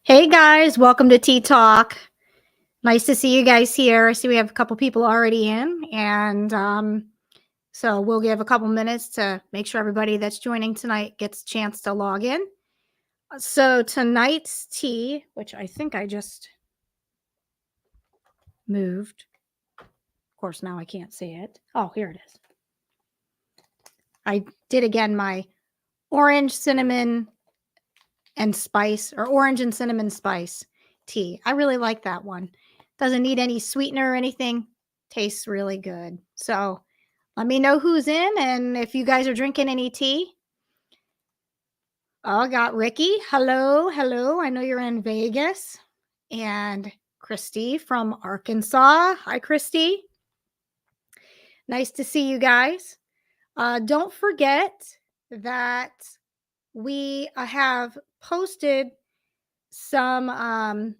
Hey guys, welcome to Tea Talk. Nice to see you guys here. I see we have a couple people already in, and so we'll give a couple minutes to make sure everybody that's joining tonight gets a chance to log in. So tonight's tea, which I think I just moved. Of course, now I can't see it. Oh, here it is. I did again my orange cinnamon and spice, or orange and cinnamon spice tea. I really like that one. Doesn't need any sweetener or anything. Tastes really good. So let me know who's in and if you guys are drinking any tea. Oh, I got Ricky. Hello, hello. I know you're in Vegas. And Christy from Arkansas. Hi, Christy. Nice to see you guys. Don't forget that we have posted some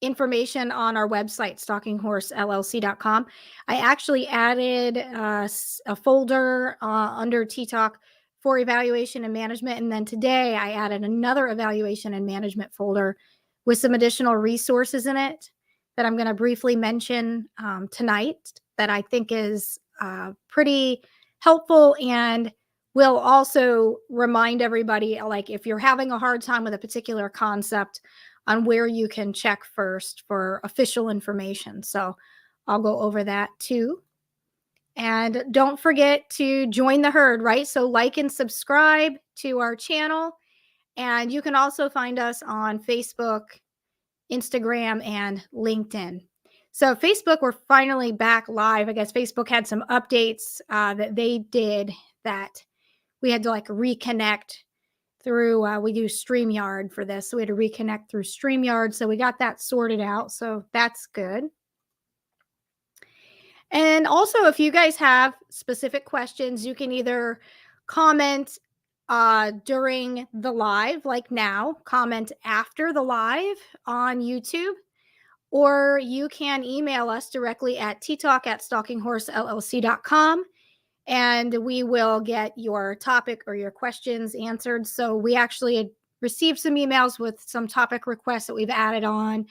information on our website, stalkinghorseLLC.com. I actually added a folder under Tea Talk for evaluation and management. And then today I added another evaluation and management folder with some additional resources in it that I'm going to briefly mention tonight that I think is pretty helpful and will also remind everybody, like if you're having a hard time with a particular concept, on where you can check first for official information. So I'll go over that too. And don't forget to join the herd, right? So like and subscribe to our channel. And you can also find us on Facebook, Instagram, and LinkedIn. So Facebook, we're finally back live. I guess Facebook had some updates that they did that we had to like reconnect through, we use StreamYard for this. So we had to reconnect through StreamYard. So we got that sorted out. So that's good. And also, if you guys have specific questions, you can either comment during the live, like now, comment after the live on YouTube, or you can email us directly at ttalk@stalkinghorseLLC.com. And we will get your topic or your questions answered. So we actually received some emails with some topic requests that we've added on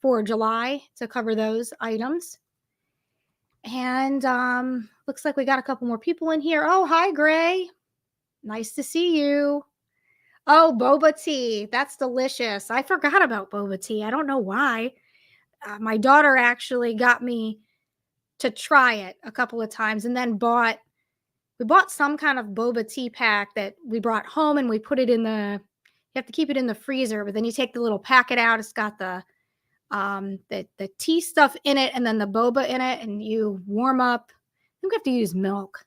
for July to cover those items. And looks like we got a couple more people in here. Oh, hi, Gray. Nice to see you. Oh, boba tea. That's delicious. I forgot about boba tea. I don't know why. My daughter actually got me to try it a couple of times and then we bought some kind of boba tea pack that we brought home and we put it in you have to keep it in the freezer, but then you take the little packet out. It's got the tea stuff in it and then the boba in it, and you warm up. I think we have to use milk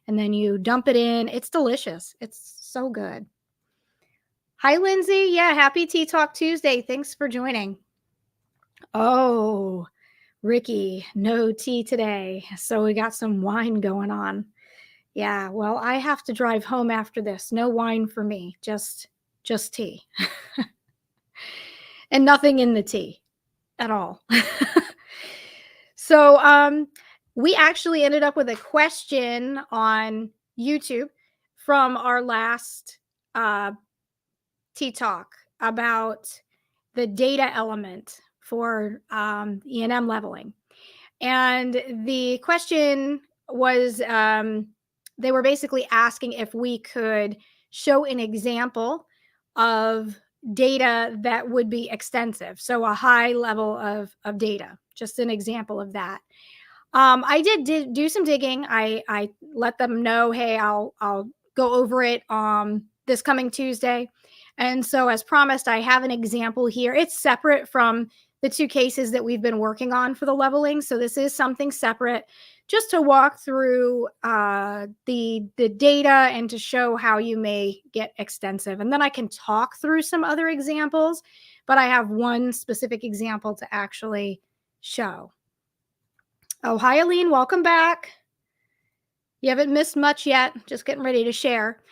and then you dump it in. It's delicious. It's so good. Hi, Lindsay. Yeah, happy Tea Talk Tuesday. Thanks for joining. Oh, Ricky, no tea today. So we got some wine going on. Yeah, well, I have to drive home after this. No wine for me, just tea. And nothing in the tea at all. So we actually ended up with a question on YouTube from our last Tea Talk about the data element for E&M leveling. And the question was they were basically asking if we could show an example of data that would be extensive. So a high level of data, just an example of that. I did do some digging. I let them know, hey, I'll go over it this coming Tuesday. And so as promised, I have an example here. It's separate from the two cases that we've been working on for the leveling. So this is something separate, just to walk through the data and to show how you may get extensive. And then I can talk through some other examples, but I have one specific example to actually show. Oh, hi, Aline. Welcome back. You haven't missed much yet. Just getting ready to share.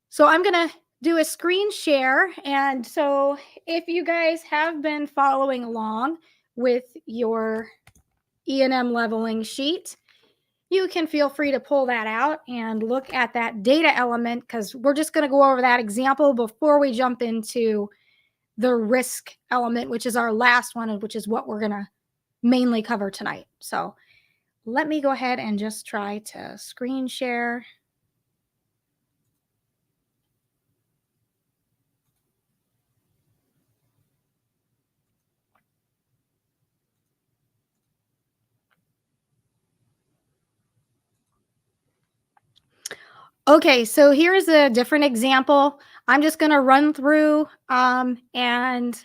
So I'm going to do a screen share. And so if you guys have been following along with your E&M leveling sheet, you can feel free to pull that out and look at that data element, because we're just going to go over that example before we jump into the risk element, which is our last one, and which is what we're going to mainly cover tonight. So let me go ahead and just try to screen share. Okay, so here's a different example. I'm just going to run through and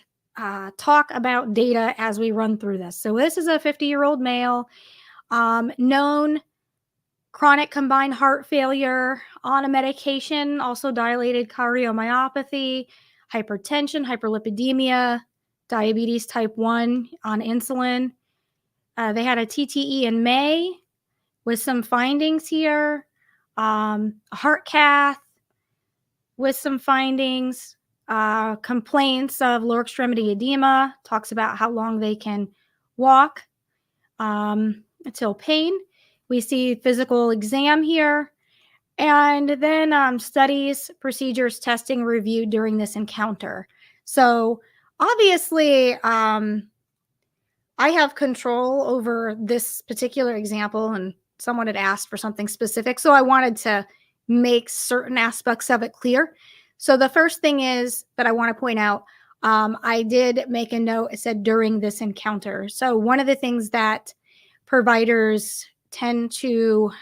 talk about data as we run through this. So this is a 50-year-old male, known chronic combined heart failure, on a medication, also dilated cardiomyopathy, hypertension, hyperlipidemia, diabetes type 1 on insulin. They had a TTE in May with some findings here, a heart cath with some findings, complaints of lower extremity edema, talks about how long they can walk until pain. We see physical exam here, and then studies, procedures, testing reviewed during this encounter. So obviously, I have control over this particular example, and someone had asked for something specific. So I wanted to make certain aspects of it clear. So the first thing is that I want to point out, I did make a note. It said during this encounter. So one of the things that providers tend to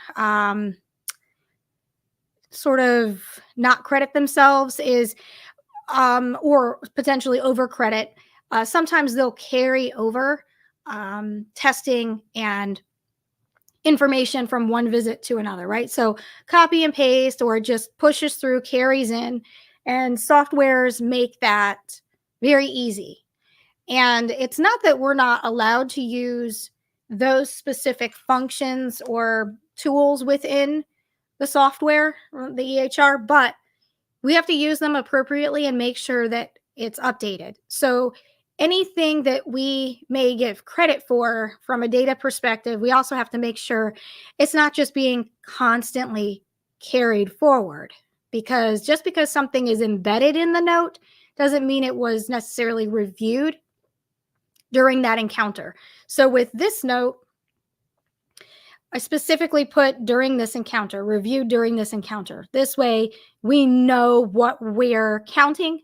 sort of not credit themselves is, or potentially overcredit. Sometimes they'll carry over testing and information from one visit to another, right? So copy and paste, or just pushes through, carries in, and softwares make that very easy. And it's not that we're not allowed to use those specific functions or tools within the software, the EHR, but we have to use them appropriately and make sure that it's updated. So anything that we may give credit for from a data perspective, we also have to make sure it's not just being constantly carried forward, because just because something is embedded in the note doesn't mean it was necessarily reviewed during that encounter. So with this note, I specifically put during this encounter, reviewed during this encounter. This way we know what we're counting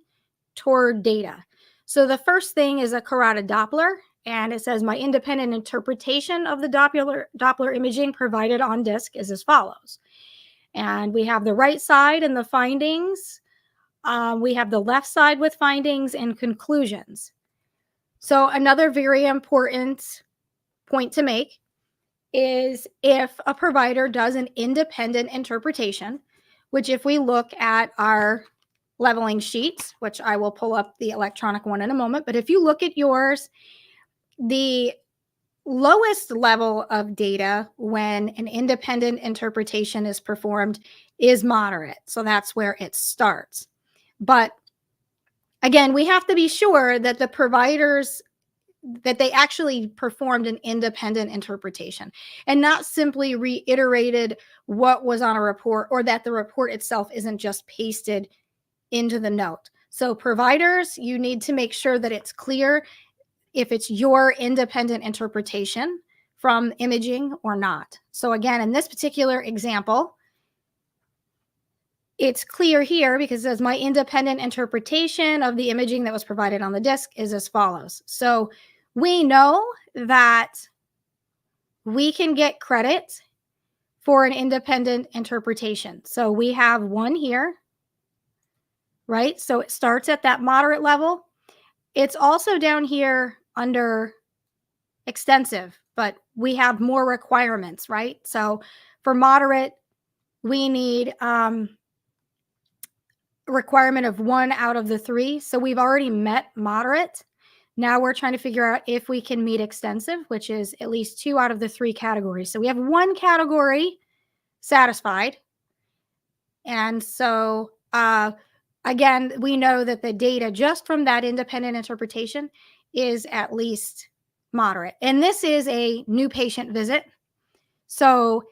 toward data. So the first thing is a carotid Doppler, and it says my independent interpretation of the Doppler imaging provided on disk is as follows. And we have the right side and the findings. We have the left side with findings and conclusions. So another very important point to make is if a provider does an independent interpretation, which if we look at our leveling sheets, which I will pull up the electronic one in a moment, but if you look at yours, the lowest level of data when an independent interpretation is performed is moderate. So that's where it starts. But again, we have to be sure that the providers, that they actually performed an independent interpretation and not simply reiterated what was on a report, or that the report itself isn't just pasted into the note. So providers, you need to make sure that it's clear if it's your independent interpretation from imaging or not. So again, in this particular example, it's clear here because it says my independent interpretation of the imaging that was provided on the disk is as follows. So we know that we can get credit for an independent interpretation. So we have one here, right? So it starts at that moderate level. It's also down here under extensive, but we have more requirements, right? So for moderate, we need a requirement of 1 out of the 3. So we've already met moderate. Now we're trying to figure out if we can meet extensive, which is at least 2 out of the 3 categories. So we have 1 category satisfied. And so again, we know that the data just from that independent interpretation is at least moderate. And this is a new patient visit. So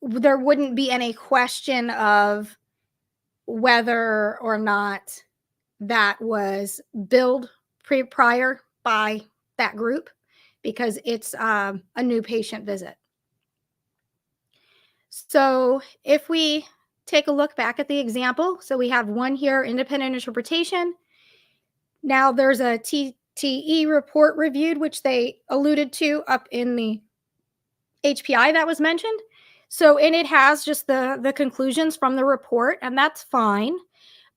there wouldn't be any question of whether or not that was billed prior by that group because it's a new patient visit. So if we take a look back at the example, so we have one here, independent interpretation. Now there's a TTE report reviewed, which they alluded to up in the HPI that was mentioned. So, and it has just the conclusions from the report, and that's fine.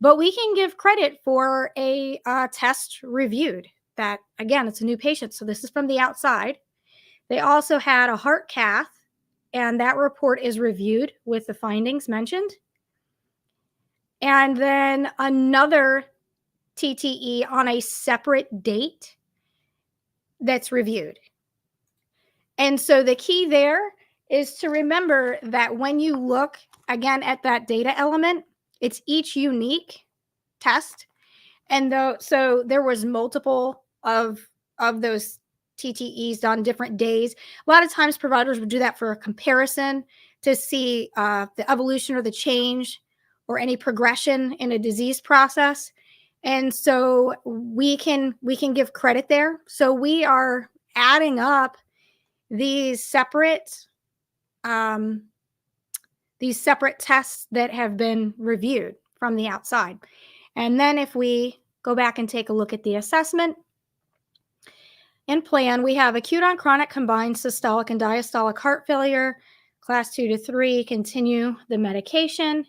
But we can give credit for a test reviewed. That again, it's a new patient, so this is from the outside. They also had a heart cath, and that report is reviewed with the findings mentioned. And then another TTE on a separate date that's reviewed. And so the key there is to remember that when you look again at that data element, it's each unique test. And so there was multiple of those TTEs on different days. A lot of times providers would do that for a comparison to see the evolution or the change or any progression in a disease process. And so we can give credit there. So we are adding up these separate tests that have been reviewed from the outside. And then if we go back and take a look at the assessment and plan, we have acute on chronic combined systolic and diastolic heart failure, class 2 to 3, continue the medication.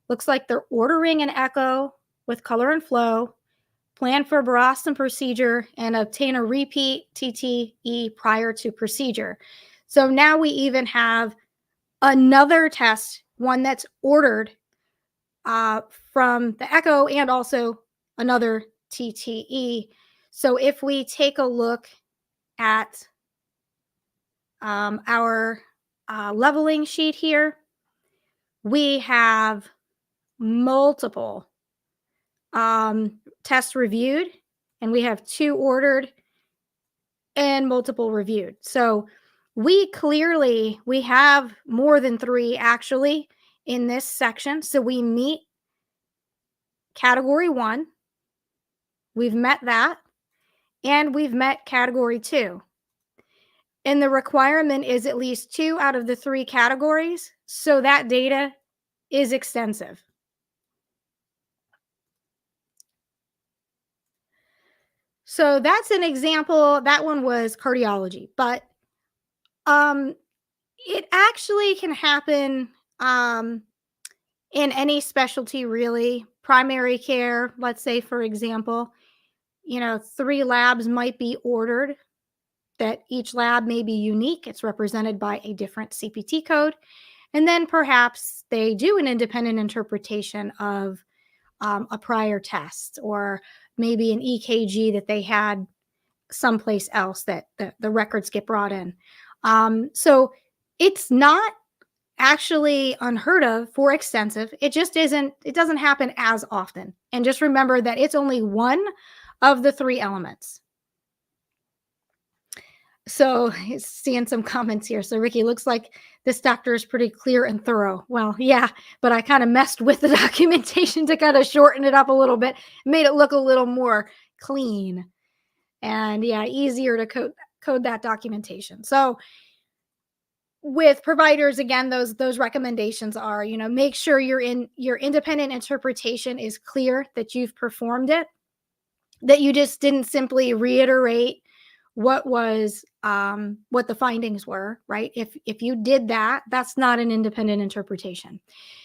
Looks like they're ordering an echo with color and flow, plan for a Barostin procedure, and obtain a repeat TTE prior to procedure. So now we even have another test, one that's ordered from the echo, and also another TTE. So if we take a look at our leveling sheet here, we have multiple tests reviewed, and we have 2 ordered and multiple reviewed. So we have more than 3 actually in this section. So we meet category 1, we've met that, and we've met category 2. And the requirement is at least 2 out of the 3 categories. So that data is extensive. So that's an example. That one was cardiology, but it actually can happen in any specialty, really. Primary care, let's say, for example, 3 labs might be ordered, that each lab may be unique. It's represented by a different CPT code. And then perhaps they do an independent interpretation of a prior test, or maybe an EKG that they had someplace else that the records get brought in. So it's not actually unheard of for extensive. It doesn't happen as often. And just remember that it's only one of the 3 elements. So seeing some comments here. So Ricky, looks like this doctor is pretty clear and thorough. Well, yeah, but I kind of messed with the documentation to kind of shorten it up a little bit, made it look a little more clean, and yeah, easier to code that documentation. So with providers, again, those recommendations are, make sure your independent interpretation is clear, that you've performed it, that you just didn't simply reiterate what the findings were, right? If you did that, that's not an independent interpretation.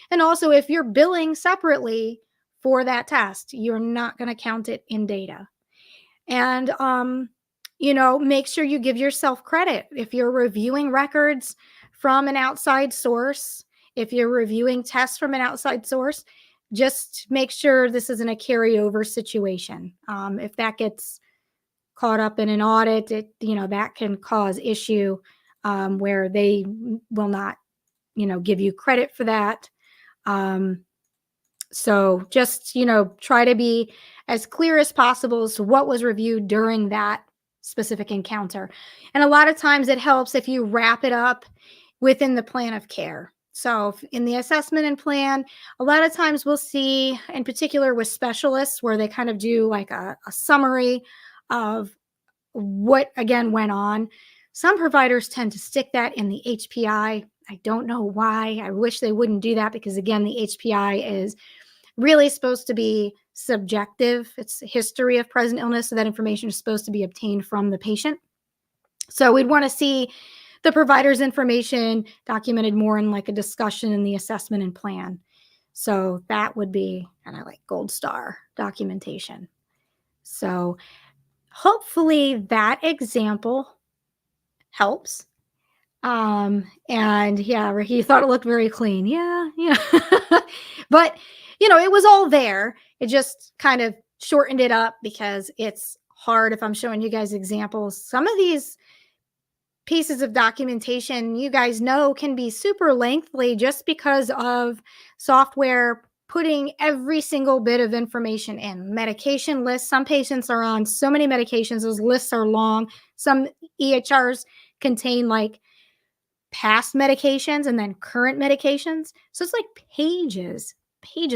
And also, if you're billing separately for that test, you're not going to count it in data. And make sure you give yourself credit. If you're reviewing records from an outside source, if you're reviewing tests from an outside source, just make sure this isn't a carryover situation. If that gets caught up in an audit, that can cause issue where they will not, give you credit for that. So just, try to be as clear as possible as to what was reviewed during that specific encounter. And a lot of times it helps if you wrap it up within the plan of care. So in the assessment and plan, a lot of times we'll see, in particular with specialists, where they kind of do like a summary of what again went on. Some providers tend to stick that in the HPI. I don't know why. I wish they wouldn't do that, because again, the HPI is really supposed to be subjective. It's a history of present illness, so that information is supposed to be obtained from the patient. So we'd want to see the provider's information documented more in like a discussion in the assessment and plan. So that would be, and I like gold star documentation. So hopefully that example helps. And yeah, Ricky thought it looked very clean. Yeah, yeah. But it was all there. It just kind of shortened it up because it's hard if I'm showing you guys examples. Some of these pieces of documentation, you guys know, can be super lengthy just because of software putting every single bit of information in. Medication lists. Some patients are on so many medications. Those lists are long. Some EHRs contain like past medications and then current medications. So it's like pages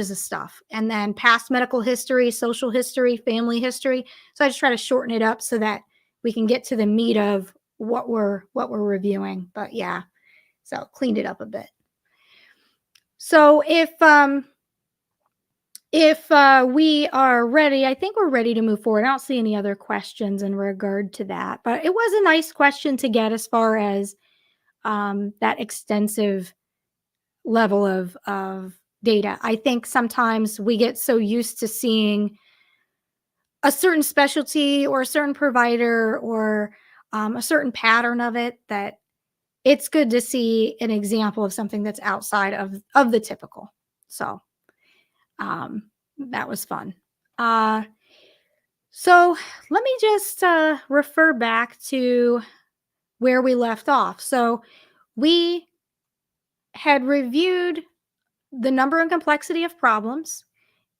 of stuff. And then past medical history, social history, family history. So I just try to shorten it up so that we can get to the meat of what we're reviewing. But yeah, so cleaned it up a bit. So if we are ready, I think we're ready to move forward. I don't see any other questions in regard to that, but it was a nice question to get as far as that extensive level of data. I think sometimes we get so used to seeing a certain specialty or a certain provider or a certain pattern of it that it's good to see an example of something that's outside of the typical. So that was fun. So let me just refer back to where we left off. So we had reviewed the number and complexity of problems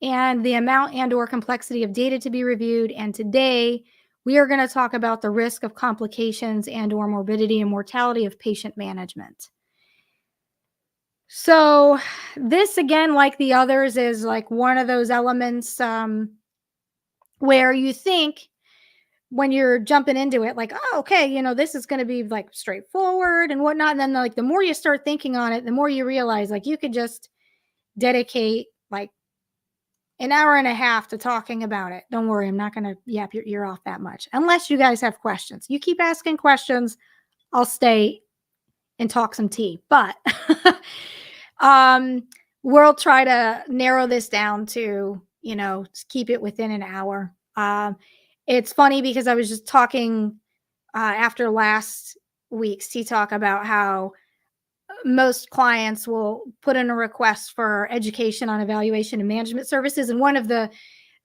and the amount and or complexity of data to be reviewed. And today we are going to talk about the risk of complications and or morbidity and mortality of patient management. So this, again, like the others, is like one of those elements where you think when you're jumping into it, like, oh, okay, this is going to be like straightforward and whatnot. And then like the more you start thinking on it, the more you realize like you could just dedicate like an hour and a half to talking about it. Don't worry, I'm not going to yap your ear off that much unless you guys have questions. You keep asking questions, I'll stay and talk some tea. But we'll try to narrow this down to, keep it within an hour. It's funny because I was just talking after last week's Tea Talk about how most clients will put in a request for education on evaluation and management services. And one of the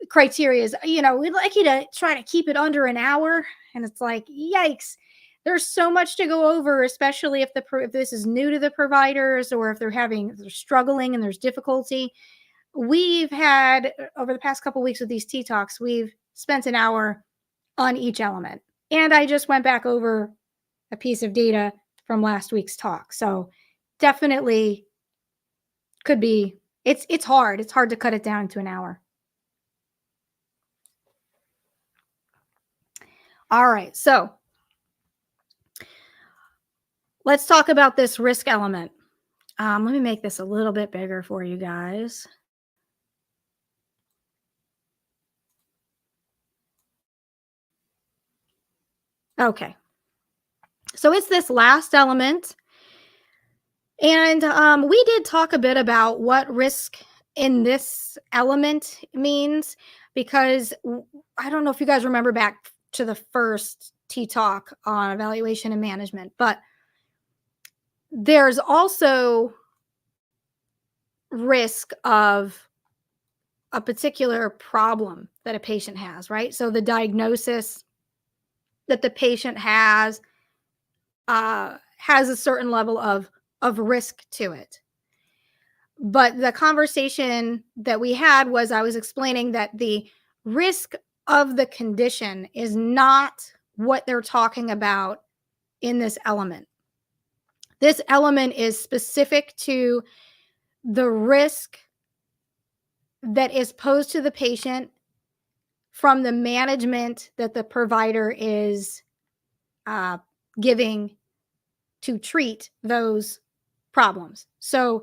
criteria is, we'd like you to try to keep it under an hour. And it's like, yikes. There's so much to go over, especially if this is new to the providers or if they're struggling and there's difficulty. We've had, over the past couple of weeks with these Tea Talks, we've spent an hour on each element. And I just went back over a piece of data from last week's talk. So definitely could be, it's hard. It's hard to cut it down to an hour. All right. So let's talk about this risk element. Let me make this a little bit bigger for you guys. Okay. So it's this last element. And we did talk a bit about what risk in this element means, because I don't know if you guys remember back to the first Tea Talk on evaluation and management, but there's also risk of a particular problem that a patient has, right? So the diagnosis that the patient has a certain level of risk to it. But the conversation that we had was, I was explaining that the risk of the condition is not what they're talking about in this element. This element is specific to the risk that is posed to the patient from the management that the provider is uh, giving to treat those problems. So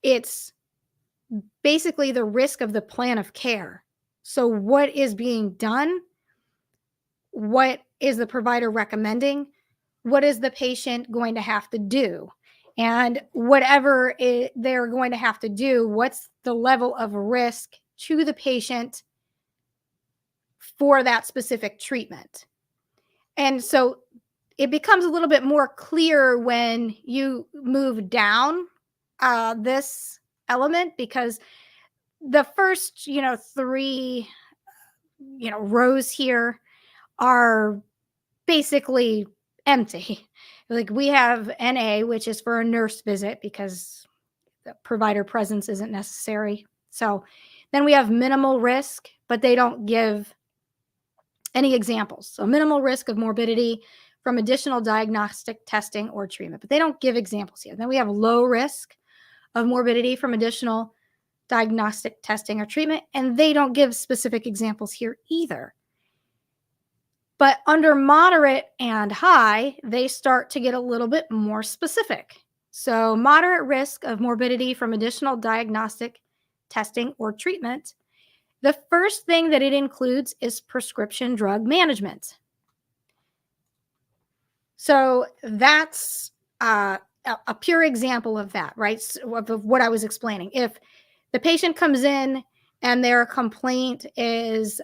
it's basically the risk of the plan of care. So, what is being done? What is the provider recommending? What is the patient going to have to do? And whatever they're going to have to do, what's the level of risk to the patient for that specific treatment? And so it becomes a little bit more clear when you move down this element, because the first, three, rows here are basically empty. Like we have NA, which is for a nurse visit because the provider presence isn't necessary. So then we have minimal risk, but they don't give any examples. So minimal risk of morbidity from additional diagnostic testing or treatment, but they don't give examples here. Then we have low risk of morbidity from additional diagnostic testing or treatment, and they don't give specific examples here either. But under moderate and high, they start to get a little bit more specific. So, moderate risk of morbidity from additional diagnostic testing or treatment. The first thing that it includes is prescription drug management. So, that's a pure example of that, right? Of what I was explaining. If the patient comes in and their complaint is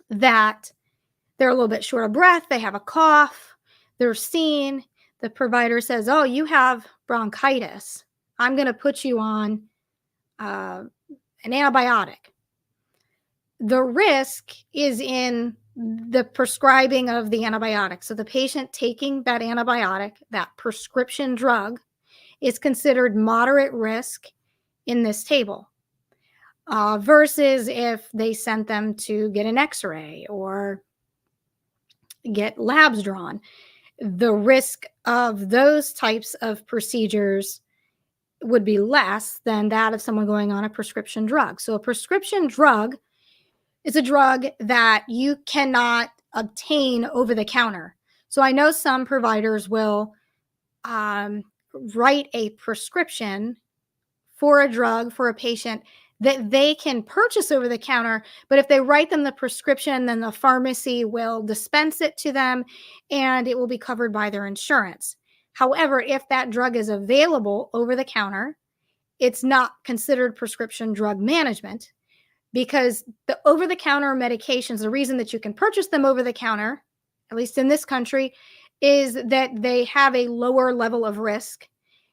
that they're a little bit short of breath, they have a cough, they're seen, the provider says, "Oh, you have bronchitis. I'm going to put you on an antibiotic." The risk is in the prescribing of the antibiotic. So the patient taking that antibiotic, that prescription drug, is considered moderate risk in this table. Versus if they sent them to get an x-ray or get labs drawn, the risk of those types of procedures would be less than that of someone going on a prescription drug. So a prescription drug is a drug that you cannot obtain over the counter. So I know some providers will write a prescription for a drug for a patient that they can purchase over the counter. But if they write them the prescription, then the pharmacy will dispense it to them and it will be covered by their insurance. However, if that drug is available over the counter, it's not considered prescription drug management, because the over the counter medications, the reason that you can purchase them over the counter, at least in this country, is that they have a lower level of risk.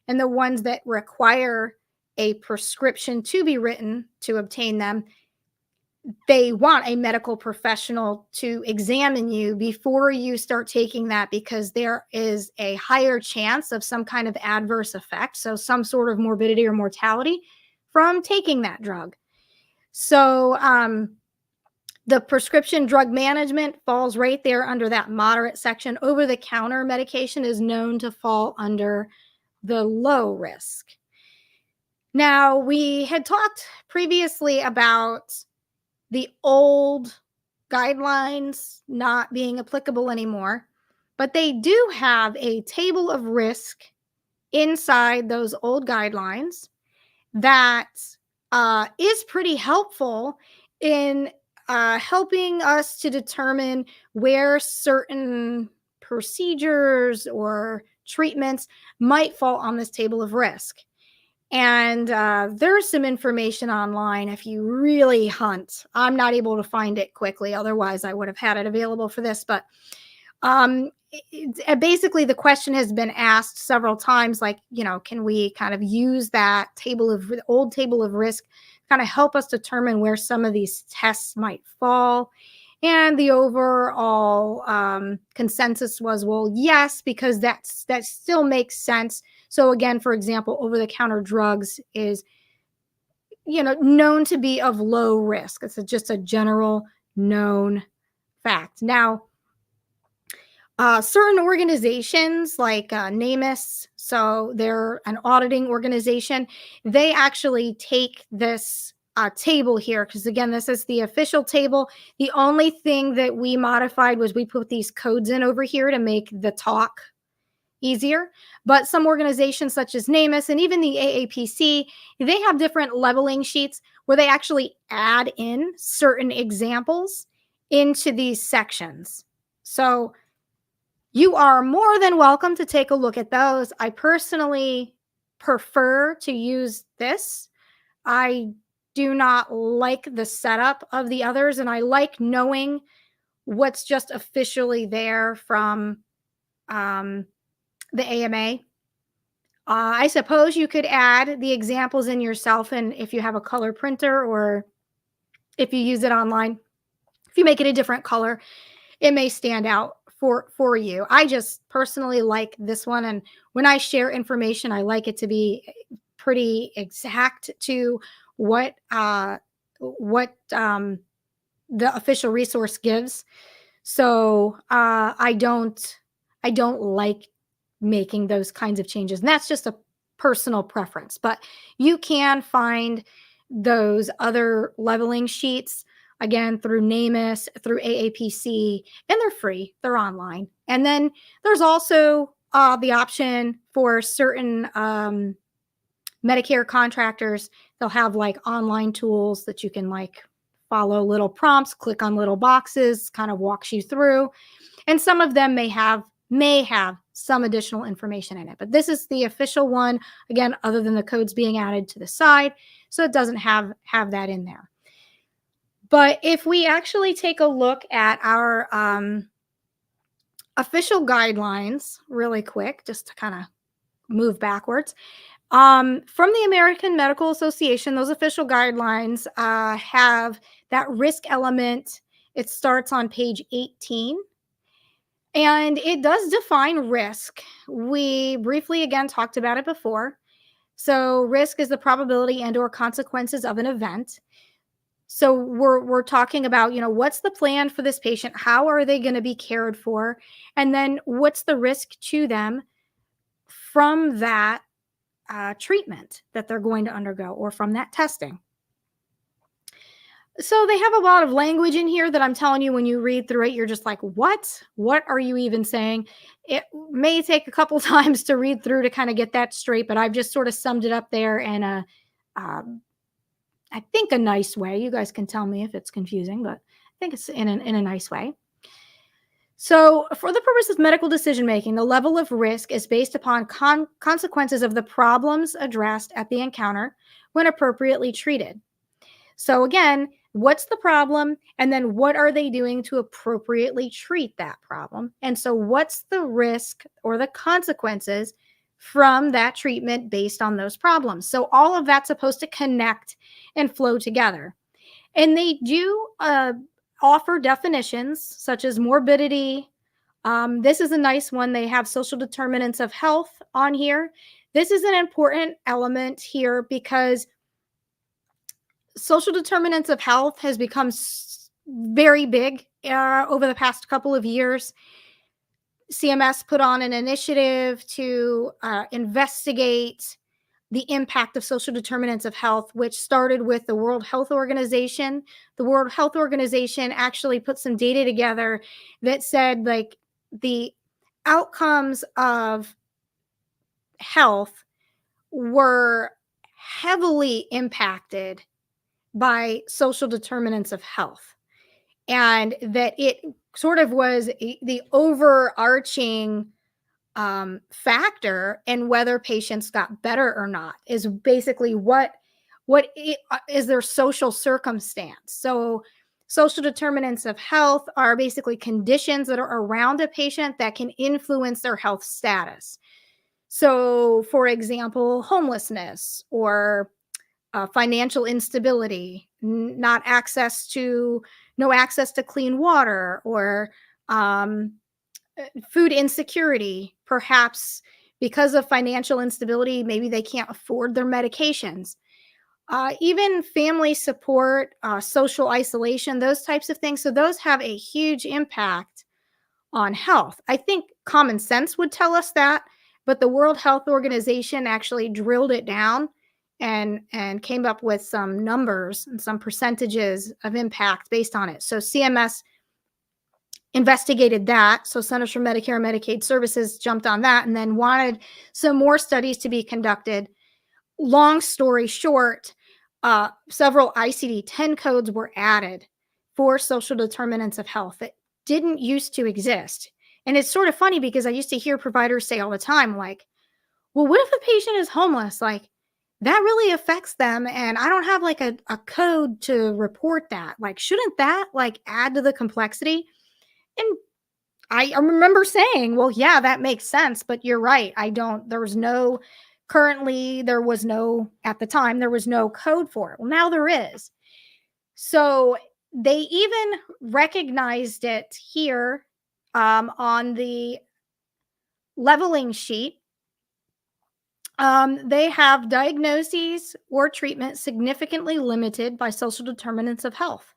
And the ones that require a prescription to be written to obtain them, they want a medical professional to examine you before you start taking that, because there is a higher chance of some kind of adverse effect, so some sort of morbidity or mortality from taking that drug. So the prescription drug management falls right there under that moderate section. Over the counter medication is known to fall under the low risk. Now, we had talked previously about the old guidelines not being applicable anymore, but they do have a table of risk inside those old guidelines that is pretty helpful in helping us to determine where certain procedures or treatments might fall on this table of risk. And there's some information online if you really hunt. I'm not able to find it quickly. Otherwise, I would have had it available for this. But basically, the question has been asked several times, like, can we kind of use that old table of risk, kind of help us determine where some of these tests might fall? And the overall consensus was, well, yes, because that still makes sense. So again, for example, over-the-counter drugs is, known to be of low risk. It's just a general known fact. Now, Certain organizations like NamUs, so they're an auditing organization, they actually take this table here because, again, this is the official table. The only thing that we modified was we put these codes in over here to make the talk easier. But some organizations such as NamUs and even the AAPC, they have different leveling sheets where they actually add in certain examples into these sections. So you are more than welcome to take a look at those. I personally prefer to use this. I do not like the setup of the others, and I like knowing what's just officially there from the AMA. I suppose you could add the examples in yourself, and if you have a color printer or if you use it online, if you make it a different color, it may stand out for you. I just personally like this one, and when I share information, I like it to be pretty exact to what the official resource gives. So I don't like making those kinds of changes, and that's just a personal preference. But you can find those other leveling sheets again through NamUs, through AAPC, and they're free. They're online. And then there's also the option for certain Medicare contractors. They'll have like online tools that you can like follow little prompts, click on little boxes, kind of walks you through. And some of them may have some additional information in it. But this is the official one, again, other than the codes being added to the side. So it doesn't have that in there. But if we actually take a look at our official guidelines really quick, just to kind of move backwards, from the American Medical Association, those official guidelines have that risk element. It starts on page 18. And it does define risk. We briefly again talked about it before. So risk is the probability and or consequences of an event. So we're talking about, what's the plan for this patient? How are they going to be cared for? And then what's the risk to them from that treatment that they're going to undergo or from that testing? So they have a lot of language in here that I'm telling you, when you read through it, you're just like, what? What are you even saying? It may take a couple times to read through to kind of get that straight, but I've just sort of summed it up there in I think a nice way. You guys can tell me if it's confusing, but I think it's in a nice way. So for the purpose of medical decision making, the level of risk is based upon consequences of the problems addressed at the encounter when appropriately treated. So again, what's the problem? And then what are they doing to appropriately treat that problem? And so what's the risk or the consequences from that treatment based on those problems? So all of that's supposed to connect and flow together. And they do offer definitions such as morbidity. This is a nice one. They have social determinants of health on here. This is an important element here because social determinants of health has become very big over the past couple of years. CMS put on an initiative to investigate the impact of social determinants of health, which started with the World Health Organization. The World Health Organization actually put some data together that said like the outcomes of health were heavily impacted by social determinants of health, and that it sort of was the overarching factor in whether patients got better or not is basically what is their social circumstance. So social determinants of health are basically conditions that are around a patient that can influence their health status. So for example, homelessness or financial instability, no access to clean water, or food insecurity. Perhaps because of financial instability, maybe they can't afford their medications. Even family support, social isolation, those types of things. So those have a huge impact on health. I think common sense would tell us that, but the World Health Organization actually drilled it down and came up with some numbers and some percentages of impact based on it. So CMS investigated that. So Centers for Medicare and Medicaid Services jumped on that and then wanted some more studies to be conducted. Long story short, several ICD-10 codes were added for social determinants of health that didn't used to exist. And it's sort of funny because I used to hear providers say all the time, like, well, what if a patient is homeless? Like, that really affects them. And I don't have like a code to report that. Like, shouldn't that like add to the complexity? And I remember saying, well, yeah, that makes sense, but you're right. There was no, at the time, there was no code for it. Well, now there is. So they even recognized it here on the leveling sheet. They have diagnoses or treatment significantly limited by social determinants of health.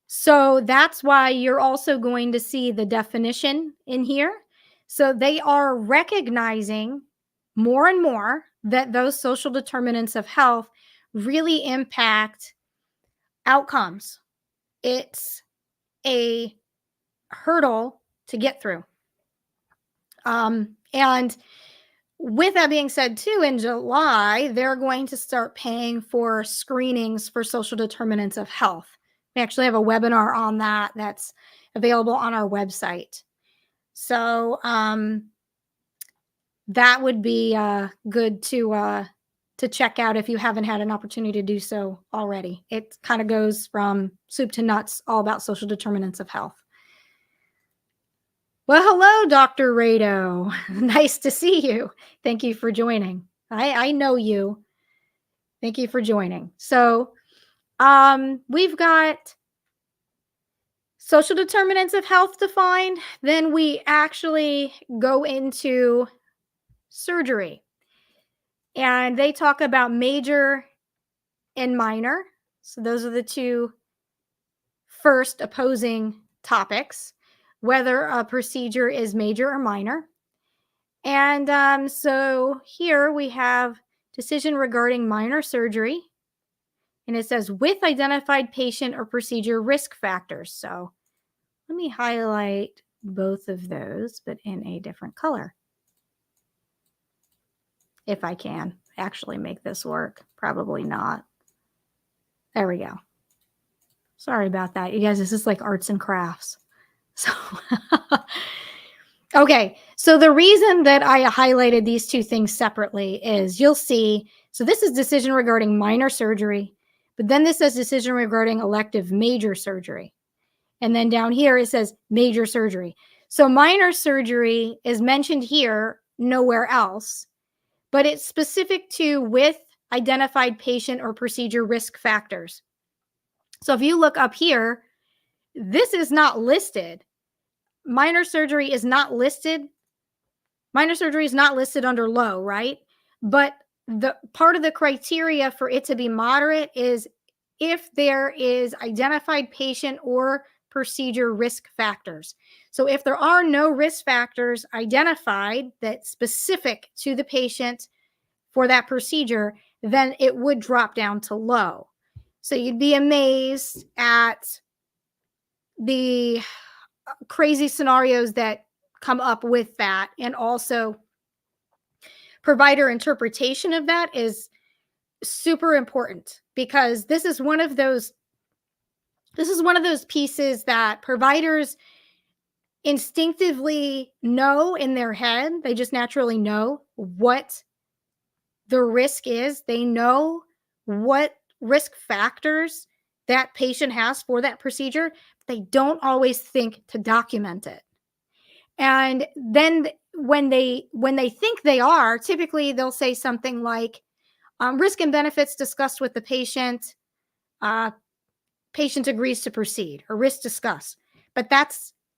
So that's why you're also going to see the definition in here. So they are recognizing more and more that those social determinants of health really impact outcomes. It's a hurdle to get through. And with that being said, too, in July, they're going to start paying for screenings for social determinants of health. We actually have a webinar on that that's available on our website. So that would be good to check out if you haven't had an opportunity to do so already. It kind of goes from soup to nuts, all about social determinants of health. Well, hello, Dr. Rado. Nice to see you. Thank you for joining. I know you. Thank you for joining. So we've got social determinants of health defined. Then we actually go into surgery. And they talk about major and minor. So those are the two first opposing topics, whether a procedure is major or minor. And so here we have decision regarding minor surgery. And it says with identified patient or procedure risk factors. So let me highlight both of those, but in a different color. If I can actually make this work. Probably not. There we go. Sorry about that. You guys, this is like arts and crafts. So, okay. So the reason that I highlighted these two things separately is you'll see, so this is decision regarding minor surgery, but then this says decision regarding elective major surgery. And then down here, it says major surgery. So minor surgery is mentioned here, nowhere else, but it's specific to with identified patient or procedure risk factors. So if you look up here, this is not listed. Minor surgery is not listed. Minor surgery is not listed under low, right? But the part of the criteria for it to be moderate is if there is identified patient or procedure risk factors. So if there are no risk factors identified that's specific to the patient for that procedure, then it would drop down to low. So you'd be amazed at the crazy scenarios that come up with that. And also provider interpretation of that is super important because this is one of those pieces that providers instinctively know in their head. They just naturally know what the risk is. They know what risk factors that patient has for that procedure. They don't always think to document it. And then when they think they are, typically they'll say something like risk and benefits discussed with the patient. Patient agrees to proceed, or risk discussed. But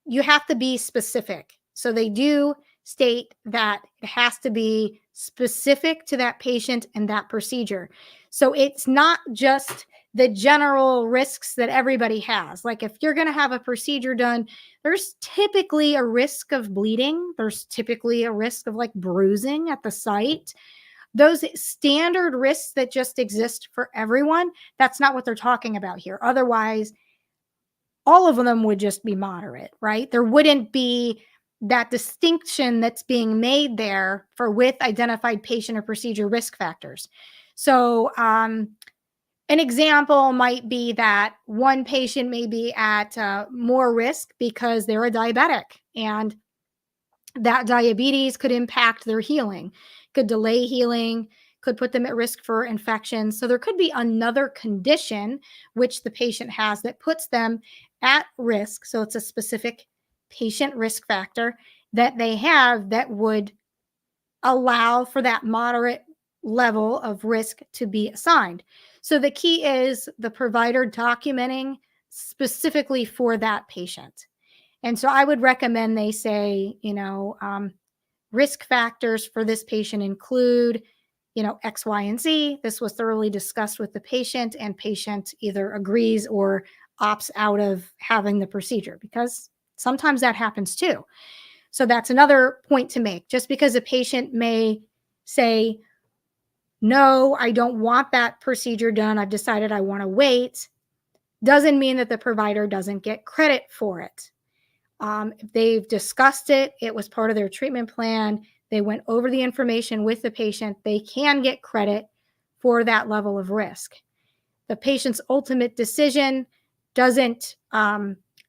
you have to be specific. So they do state that it has to be specific to that patient and that procedure. So it's not just the general risks that everybody has. Like if you're going to have a procedure done, there's typically a risk of bleeding. There's typically a risk of like bruising at the site. Those standard risks that just exist for everyone, that's not what they're talking about here. Otherwise, all of them would just be moderate, right? There wouldn't be that distinction that's being made there for with identified patient or procedure risk factors. So, an example might be that one patient may be at more risk because they're a diabetic, and that diabetes could impact their healing, could delay healing, could put them at risk for infection. So there could be another condition which the patient has that puts them at risk. So it's a specific patient risk factor that they have that would allow for that moderate level of risk to be assigned. So the key is the provider documenting specifically for that patient. And so I would recommend they say, risk factors for this patient include, X, Y, and Z. This was thoroughly discussed with the patient, and patient either agrees or opts out of having the procedure, because sometimes that happens too. So that's another point to make. Just because a patient may say, no, I don't want that procedure done, I've decided I want to wait, doesn't mean that the provider doesn't get credit for it. If they've discussed it, it was part of their treatment plan, they went over the information with the patient, they can get credit for that level of risk. The patient's ultimate decision doesn't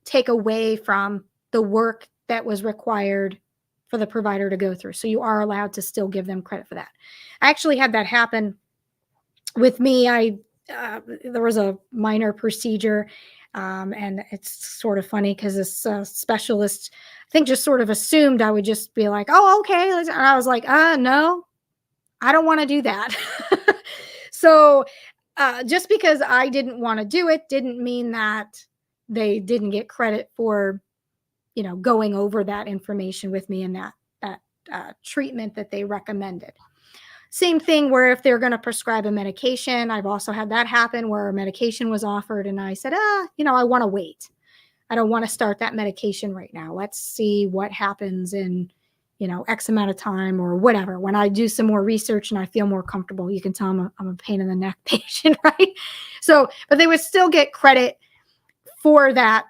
take away from the work that was required for the provider to go through. So you are allowed to still give them credit for that. I actually had that happen with me. There was a minor procedure, and it's sort of funny because this specialist, I think, just sort of assumed I would just be like, oh, okay. And I was like, no, I don't want to do that. So just because I didn't want to do it didn't mean that they didn't get credit for, going over that information with me and that treatment that they recommended. Same thing where if they're going to prescribe a medication, I've also had that happen where a medication was offered and I said, I want to wait. I don't want to start that medication right now. Let's see what happens in, X amount of time or whatever. When I do some more research and I feel more comfortable, you can tell I'm a pain in the neck patient, right? So, but they would still get credit for that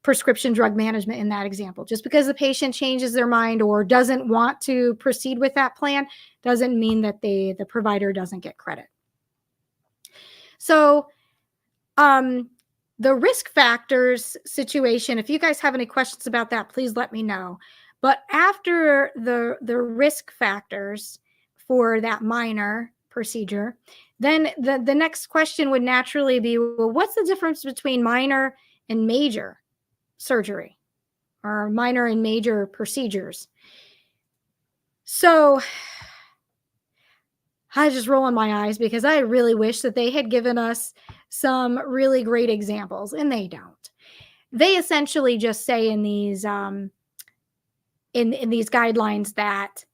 prescription drug management in that example. Just because the patient changes their mind or doesn't want to proceed with that plan doesn't mean that the provider doesn't get credit. So the risk factors situation, if you guys have any questions about that, please let me know. But after the risk factors for that minor procedure, then the next question would naturally be, well, what's the difference between minor and major surgery or minor and major procedures? So I just rolling my eyes because I really wish that they had given us some really great examples, and they don't. They essentially just say in these in these guidelines that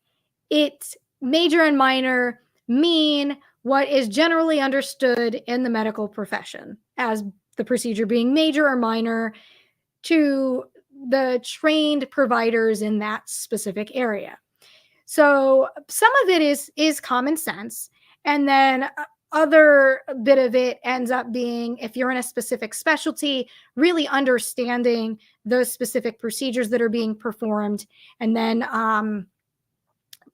it's major and minor mean what is generally understood in the medical profession as the procedure being major or minor to the trained providers in that specific area. So some of it is common sense, and then other bit of it ends up being, if you're in a specific specialty, really understanding those specific procedures that are being performed, and then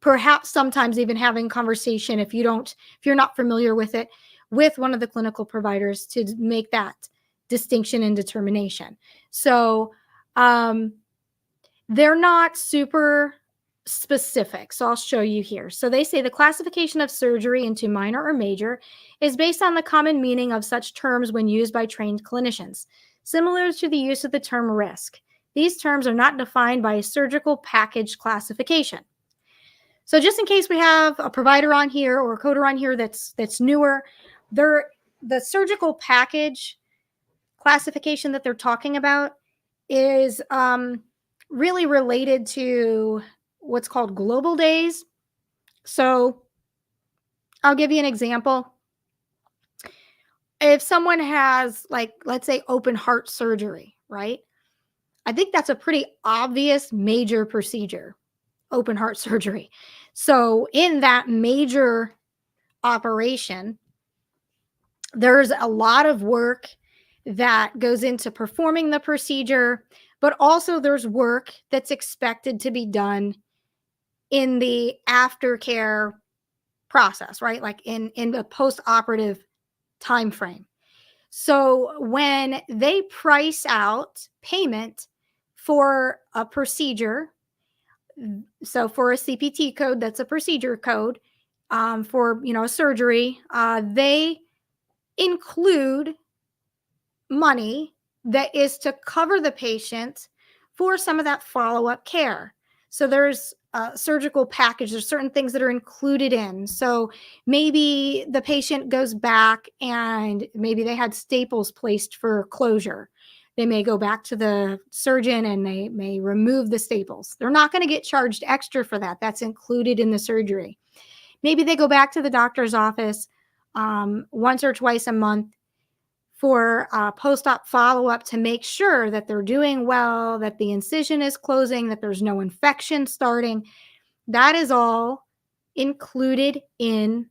perhaps sometimes even having conversation if you're not familiar with it, with one of the clinical providers to make that distinction and determination. So they're not super specific. So I'll show you here. So they say the classification of surgery into minor or major is based on the common meaning of such terms when used by trained clinicians, similar to the use of the term risk. These terms are not defined by a surgical package classification. So just in case we have a provider on here or a coder on here that's newer, the surgical package classification that they're talking about is really related to what's called global days. So I'll give you an example. if someone has, like, let's say open heart surgery, right? I think that's a pretty obvious major procedure, open heart surgery. So in that major operation, there's a lot of work that goes into performing the procedure, but also there's work that's expected to be done in the aftercare process, right? Like in the post-operative time frame. So when they price out payment for a procedure, so for a CPT code, that's a procedure code, for a surgery, they include money that is to cover the patient for some of that follow-up care. So there's a surgical package. There's certain things that are included in. So maybe the patient goes back and maybe they had staples placed for closure. They may go back to the surgeon and they may remove the staples. They're not going to get charged extra for that. That's included in the surgery. Maybe they go back to the doctor's office once or twice a month for post-op follow-up to make sure that they're doing well, that the incision is closing, that there's no infection starting. That is all included in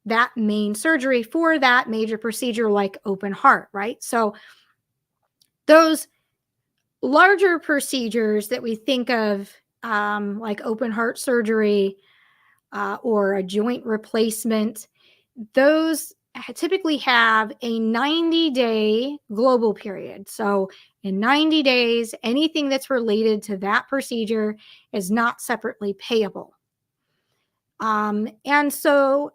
that main surgery for that major procedure like open heart, right? So those larger procedures that we think of, like open heart surgery or a joint replacement, those typically have a 90-day global period. So in 90 days, anything that's related to that procedure is not separately payable. And so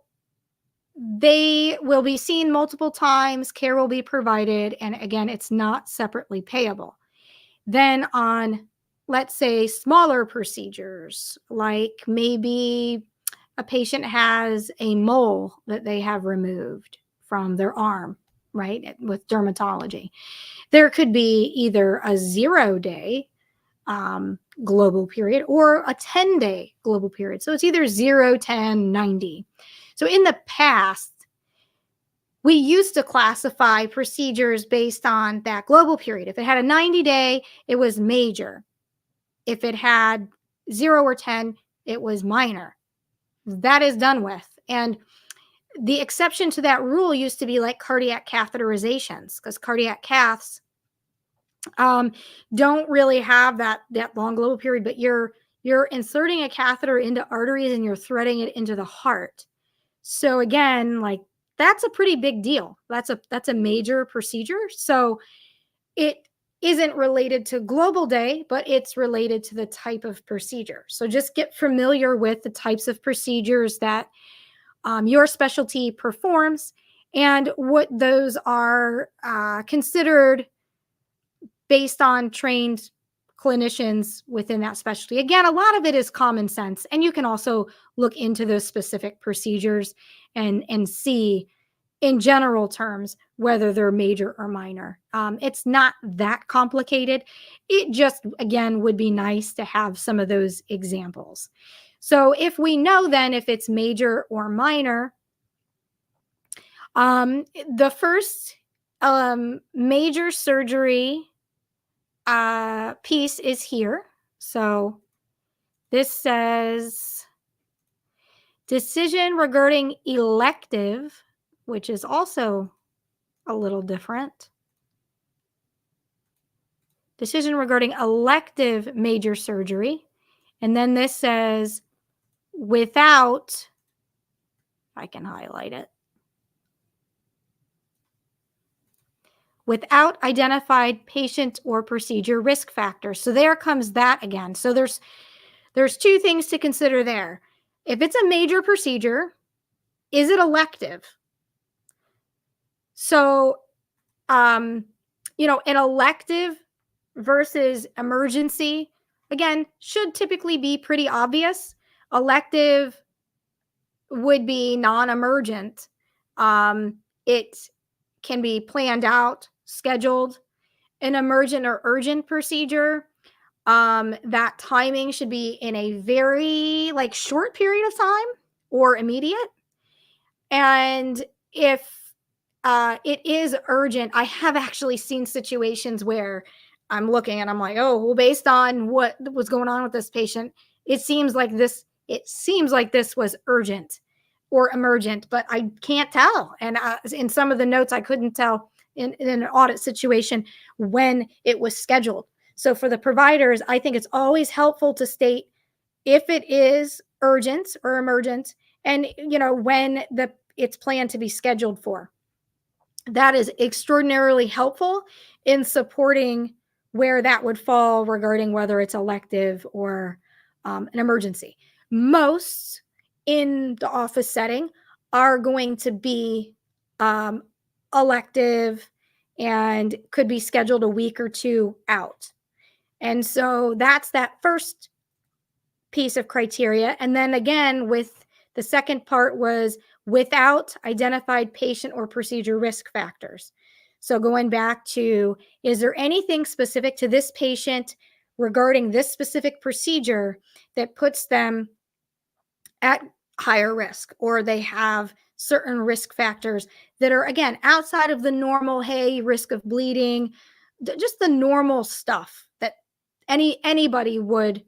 they will be seen multiple times, care will be provided, and again, it's not separately payable. Then on, let's say, smaller procedures, like maybe a patient has a mole that they have removed from their arm, right? With dermatology, there could be either a 0-day global period or a 10-day global period. So it's either 0, 10, 90. So in the past, we used to classify procedures based on that global period. If it had a 90-day, it was major. If it had 0 or 10, it was minor. That is done with. And the exception to that rule used to be like cardiac catheterizations, because cardiac caths don't really have that long global period, but you're inserting a catheter into arteries and you're threading it into the heart. So again, like, that's a pretty big deal. That's a major procedure. So it isn't related to global day, but it's related to the type of procedure. So just get familiar with the types of procedures that your specialty performs and what those are considered based on trained clinicians within that specialty. Again, a lot of it is common sense, and you can also look into those specific procedures and see in general terms whether they're major or minor. It's not that complicated. It just, again, would be nice to have some of those examples. So if we know then if it's major or minor, the first major surgery piece is here. So this says decision regarding elective, which is also a little different. Decision regarding elective major surgery. And then this says without, I can highlight it, without identified patient or procedure risk factors. So there comes that again. So there's two things to consider there. If it's a major procedure, is it elective? So, an elective versus emergency, again, should typically be pretty obvious. Elective would be non-emergent. It can be planned out, scheduled. An emergent or urgent procedure, that timing should be in a very short period of time or immediate. And if it is urgent. I have actually seen situations where I'm looking and I'm like, oh, well, based on what was going on with this patient, it seems like this was urgent or emergent, but I can't tell. And in some of the notes, I couldn't tell in an audit situation when it was scheduled. So for the providers, I think it's always helpful to state if it is urgent or emergent, and when it's planned to be scheduled for. That is extraordinarily helpful in supporting where that would fall regarding whether it's elective or an emergency. Most in the office setting are going to be um, elective and could be scheduled a week or two out. And so that's that first piece of criteria. And then again, with the second part was without identified patient or procedure risk factors. So going back to, is there anything specific to this patient regarding this specific procedure that puts them at higher risk, or they have certain risk factors that are, again, outside of the normal, hey, risk of bleeding, just the normal stuff that anybody would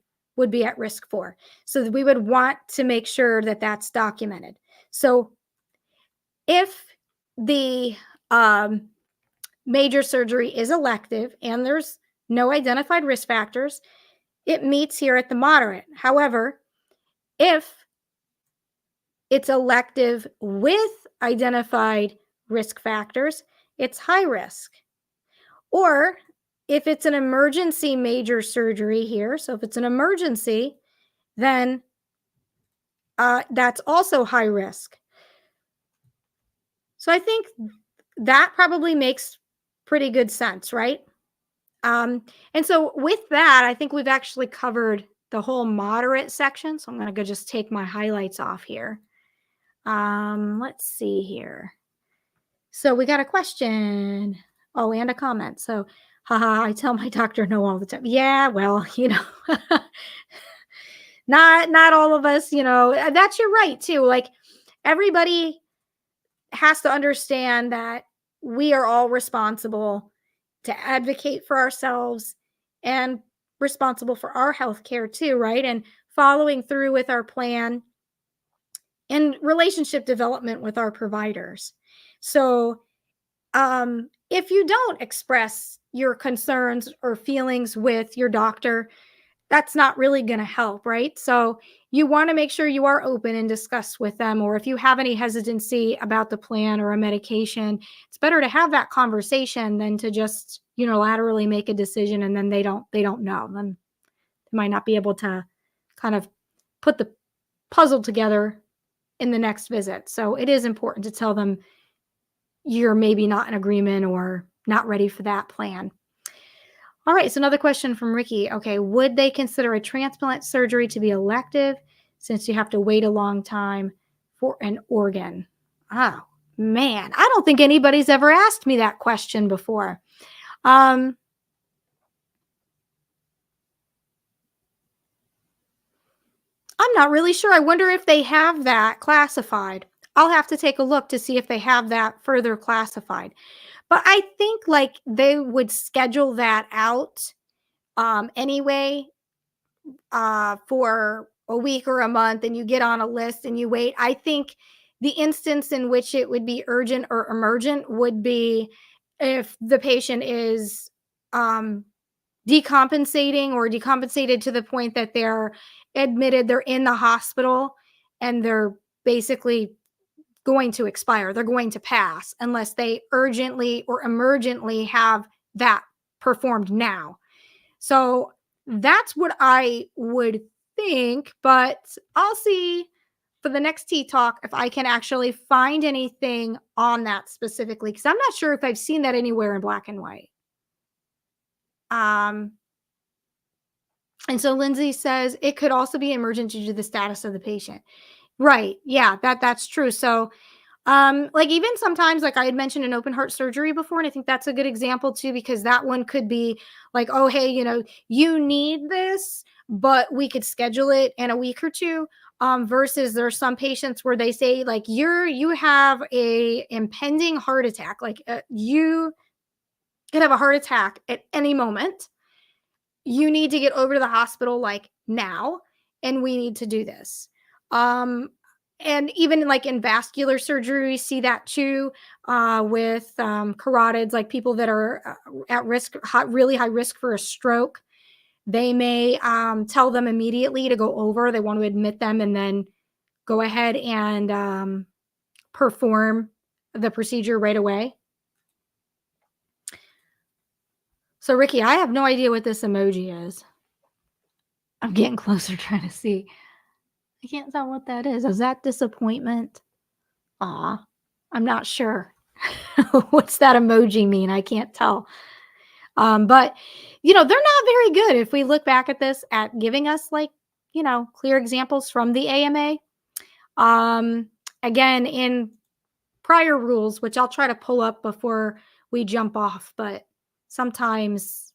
be at risk for. So we would want to make sure that that's documented. So if the major surgery is elective and there's no identified risk factors, it meets here at the moderate. However, if it's elective with identified risk factors, it's high risk. Or if it's an emergency major surgery here, so if it's an emergency, then that's also high risk. So I think that probably makes pretty good sense, right? And so with that, I think we've actually covered the whole moderate section. So I'm going to go just take my highlights off here. Let's see here. So we got a question. Oh, and a comment. So, haha, I tell my doctor no all the time. Yeah, well, not all of us, that's your right too. Like everybody has to understand that we are all responsible to advocate for ourselves and responsible for our health care too, right? And following through with our plan and relationship development with our providers. So, if you don't express your concerns or feelings with your doctor, that's not really going to help, right? So you want to make sure you are open and discuss with them, or if you have any hesitancy about the plan or a medication, it's better to have that conversation than to just unilaterally make a decision and then they don't know. Then they might not be able to kind of put the puzzle together in the next visit. So it is important to tell them you're maybe not in agreement or not ready for that plan. All right, so another question from Ricky. Okay, would they consider a transplant surgery to be elective since you have to wait a long time for an organ? Oh, man, I don't think anybody's ever asked me that question before. I'm not really sure. I wonder if they have that classified. I'll have to take a look to see if they have that further classified. But I think like they would schedule that out anyway for a week or a month, and you get on a list and you wait. I think the instance in which it would be urgent or emergent would be if the patient is decompensating or decompensated to the point that they're admitted, they're in the hospital, and they're basically going to expire. They're going to pass unless they urgently or emergently have that performed now. So that's what I would think, but I'll see for the next Tea Talk if I can actually find anything on that specifically, because I'm not sure if I've seen that anywhere in black and white. And so Lindsay says it could also be emergent due to the status of the patient. Right. Yeah, that's true. So like even sometimes, like I had mentioned an open heart surgery before, and I think that's a good example too, because that one could be like, oh, hey, you need this, but we could schedule it in a week or two. versus there's some patients where they say like you have a impending heart attack, like you could have a heart attack at any moment. You need to get over to the hospital like now, and we need to do this. And even like in vascular surgery, we see that too, with carotids, like people that are at risk, really high risk for a stroke. They may tell them immediately to go over. They want to admit them and then go ahead and perform the procedure right away. So, Ricky, I have no idea what this emoji is. I'm getting closer trying to see. I can't tell what that is. Is that disappointment? Aw, I'm not sure. What's that emoji mean? I can't tell. But they're not very good if we look back at this at giving us like, clear examples from the AMA. Again, in prior rules, which I'll try to pull up before we jump off, but sometimes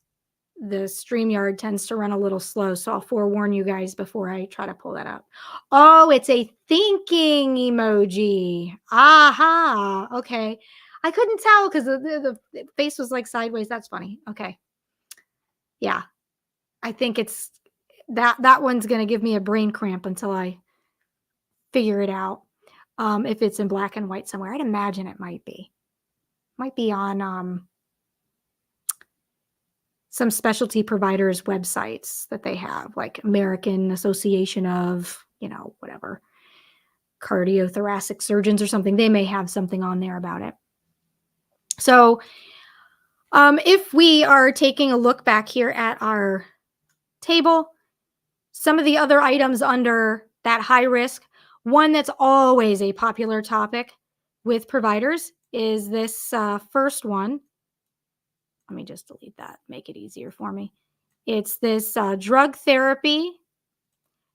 the StreamYard tends to run a little slow, so I'll forewarn you guys before I try to pull that up. Oh, it's a thinking emoji. Aha. Okay. I couldn't tell because the face was like sideways. That's funny. Okay. Yeah. I think it's that one's going to give me a brain cramp until I figure it out. If it's in black and white somewhere, I'd imagine it might be. Might be on some specialty providers' websites that they have, like American Association of, whatever, cardiothoracic surgeons or something. They may have something on there about it. So if we are taking a look back here at our table, some of the other items under that high risk, one that's always a popular topic with providers is this first one. Let me just delete that, make it easier for me. It's this drug therapy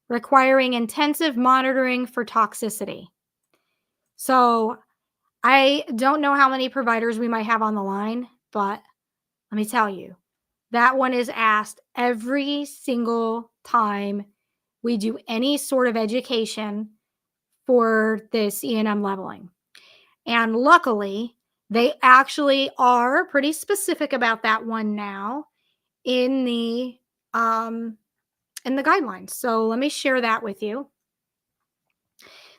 requiring intensive monitoring for toxicity. So I don't know how many providers we might have on the line, but let me tell you, that one is asked every single time we do any sort of education for this E&M leveling. And luckily, they actually are pretty specific about that one now in the guidelines. So let me share that with you.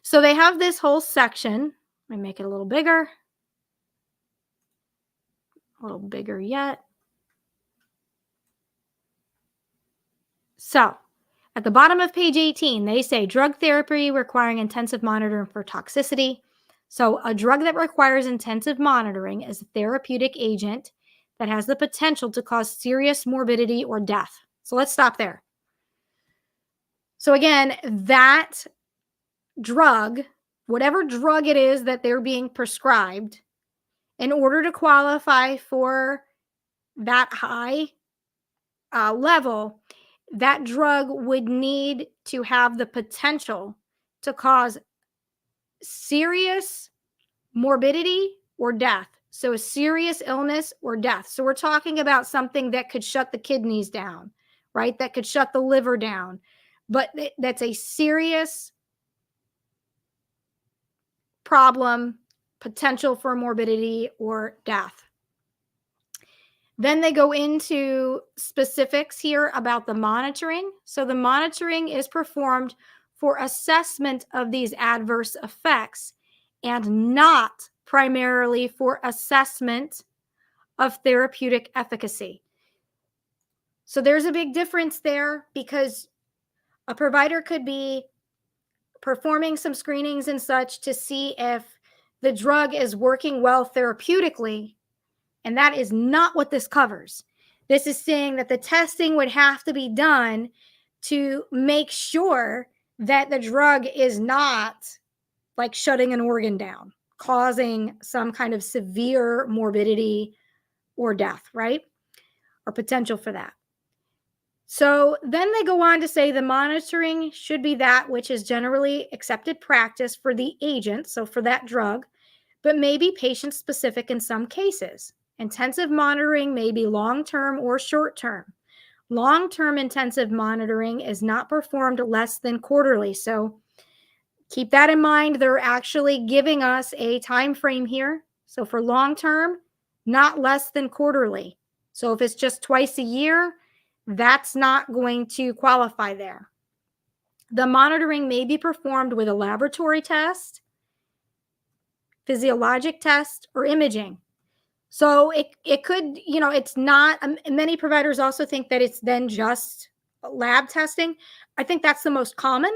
So they have this whole section. Let me make it a little bigger yet. So at the bottom of page 18, they say drug therapy requiring intensive monitoring for toxicity. So a drug that requires intensive monitoring is a therapeutic agent that has the potential to cause serious morbidity or death. So let's stop there. So again, that drug, whatever drug it is that they're being prescribed, in order to qualify for that high level, that drug would need to have the potential to cause serious morbidity or death. So a serious illness or death. So we're talking about something that could shut the kidneys down, right? That could shut the liver down. But that's a serious problem, potential for morbidity or death. Then they go into specifics here about the monitoring. So the monitoring is performed for assessment of these adverse effects and not primarily for assessment of therapeutic efficacy. So there's a big difference there because a provider could be performing some screenings and such to see if the drug is working well therapeutically. And that is not what this covers. This is saying that the testing would have to be done to make sure that the drug is not like shutting an organ down, causing some kind of severe morbidity or death, right? Or potential for that. So then they go on to say the monitoring should be that which is generally accepted practice for the agent, so for that drug, but may be patient-specific in some cases. Intensive monitoring may be long-term or short-term. Long-term intensive monitoring is not performed less than quarterly. So Keep that in mind. They're actually giving us a time frame here. So for long term, not less than quarterly. So if it's just twice a year, that's not going to qualify there. The monitoring may be performed with a laboratory test, physiologic test, or imaging. So it could, it's not, many providers also think that it's then just lab testing. I think that's the most common,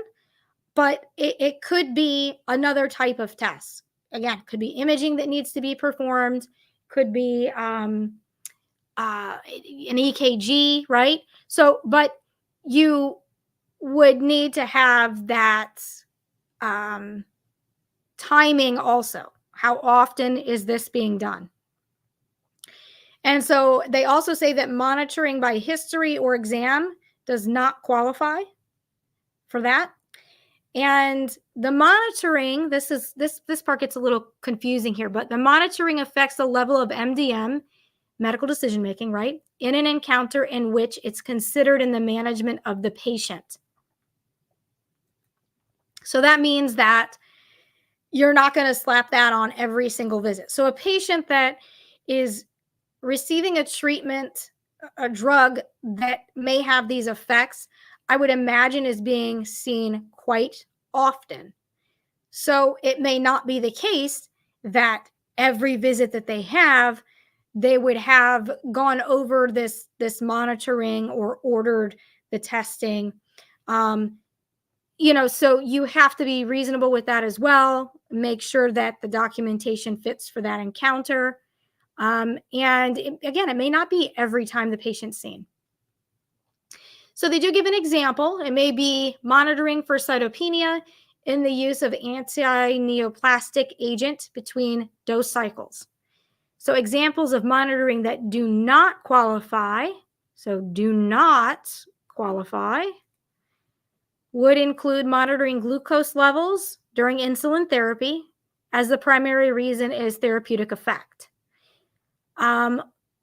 but it could be another type of test. Again, could be imaging that needs to be performed, could be an EKG, right? So, but you would need to have that timing also. How often is this being done? And so they also say that monitoring by history or exam does not qualify for that. And the monitoring, this part gets a little confusing here, but the monitoring affects the level of MDM, medical decision making, right, in an encounter in which it's considered in the management of the patient. So that means that you're not going to slap that on every single visit. So a patient that is receiving a treatment, a drug that may have these effects, I would imagine is being seen quite often. So it may not be the case that every visit that they have, they would have gone over this monitoring or ordered the testing. So you have to be reasonable with that as well. Make sure that the documentation fits for that encounter. Again, it may not be every time the patient's seen. So they do give an example. It may be monitoring for cytopenia in the use of anti-neoplastic agent between dose cycles. So examples of monitoring that do not qualify, would include monitoring glucose levels during insulin therapy, as the primary reason is therapeutic effect.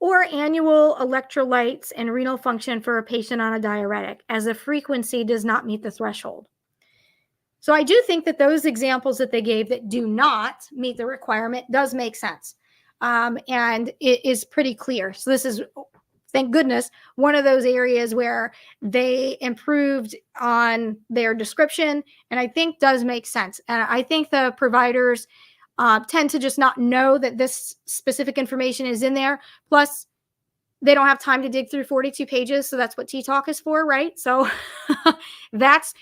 Or annual electrolytes and renal function for a patient on a diuretic, as the frequency does not meet the threshold. So I do think that those examples that they gave that do not meet the requirement does make sense. And it is pretty clear. So this is, thank goodness, one of those areas where they improved on their description, and I think does make sense. And I think the providers tend to just not know that this specific information is in there. Plus, they don't have time to dig through 42 pages. So that's what T-Talk is for, right? So that's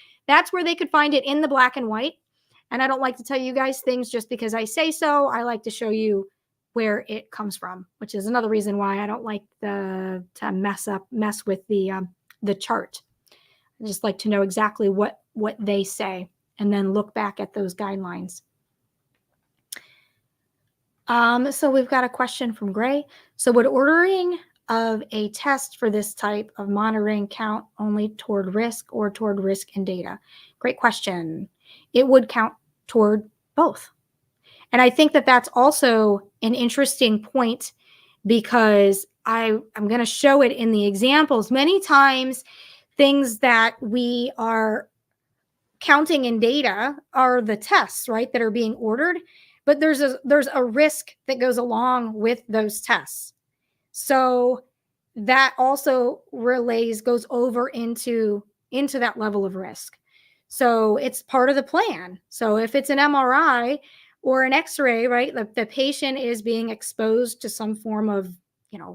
where they could find it in the black and white. And I don't like to tell you guys things just because I say so. I like to show you where it comes from, which is another reason why I don't like to mess with the chart. I just like to know exactly what they say and then look back at those guidelines. So we've got a question from Gray. So would ordering of a test for this type of monitoring count only toward risk or toward risk and data? Great question. It would count toward both. And I think that that's also an interesting point, because I'm going to show it in the examples. Many times things that we are counting in data are the tests, right, that are being ordered. But there's a risk that goes along with those tests. So that also goes over into that level of risk. So it's part of the plan. So if it's an MRI or an X-ray, right, the patient is being exposed to some form of,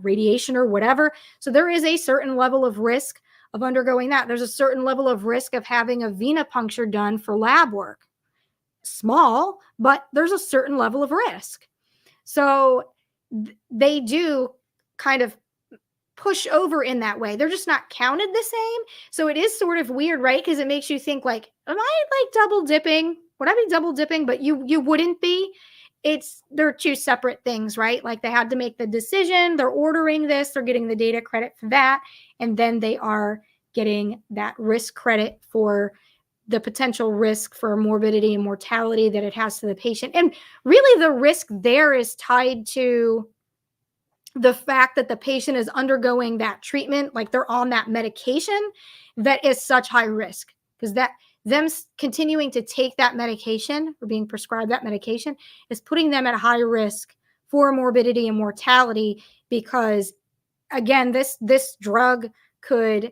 radiation or whatever. So there is a certain level of risk of undergoing that. There's a certain level of risk of having a venipuncture done for lab work. Small, but there's a certain level of risk. So they do kind of push over in that way. They're just not counted the same. So it is sort of weird, right? Because it makes you think like, am I like double dipping? Would I be double dipping? But you wouldn't be. They're two separate things, right? Like they had to make the decision. They're ordering this. They're getting the data credit for that. And then they are getting that risk credit for the potential risk for morbidity and mortality that it has to the patient. And really the risk there is tied to the fact that the patient is undergoing that treatment, like they're on that medication that is such high risk, because them continuing to take that medication or being prescribed that medication is putting them at a high risk for morbidity and mortality, because again, this drug could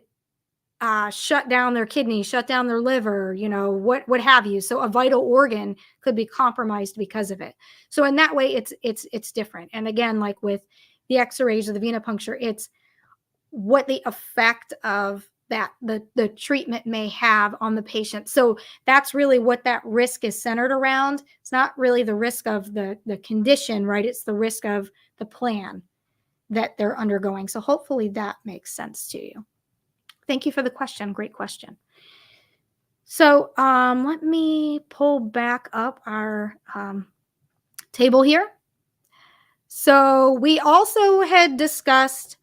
shut down their kidney, shut down their liver, what have you. So a vital organ could be compromised because of it. So in that way, it's different. And again, like with the X-rays or the venipuncture, it's what the effect of that the treatment may have on the patient. So that's really what that risk is centered around. It's not really the risk of the condition, right? It's the risk of the plan that they're undergoing. So hopefully that makes sense to you. Thank you for the question. Great question. So let me pull back up our table here. So we also had discussed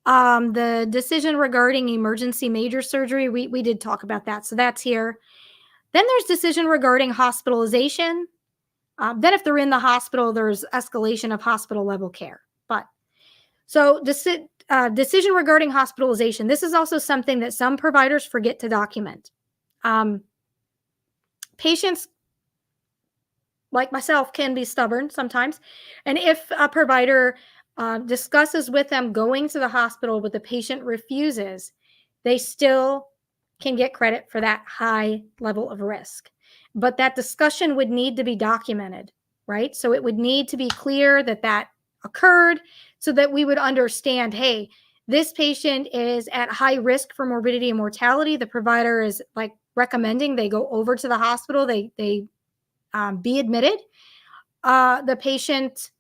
the decision regarding emergency major surgery. We did talk about that. So that's here. Then there's decision regarding hospitalization. Then if they're in the hospital, there's escalation of hospital level care. But so decision regarding hospitalization. This is also something that some providers forget to document. Patients like myself can be stubborn sometimes. And if a provider discusses with them going to the hospital, but the patient refuses, they still can get credit for that high level of risk. But that discussion would need to be documented, right? So it would need to be clear that that occurred so that we would understand, hey, this patient is at high risk for morbidity and mortality. The provider is like recommending they go over to the hospital, they be admitted. The patient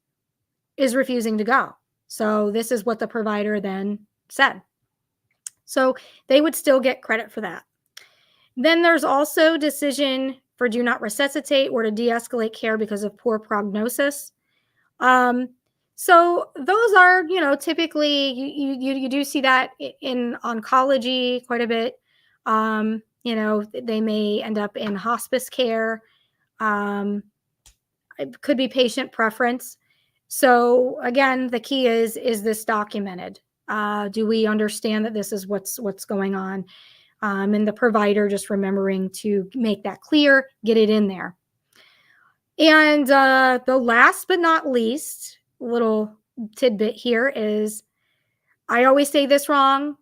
is refusing to go. So this is what the provider then said. So they would still get credit for that. Then there's also decision for do not resuscitate or to de-escalate care because of poor prognosis. So those are, typically you do see that in oncology quite a bit. They may end up in hospice care. It could be patient preference. So again, the key is this documented? Do we understand that this is what's going on? And the provider just remembering to make that clear, get it in there. And the last but not least little tidbit here is, I always say this wrong,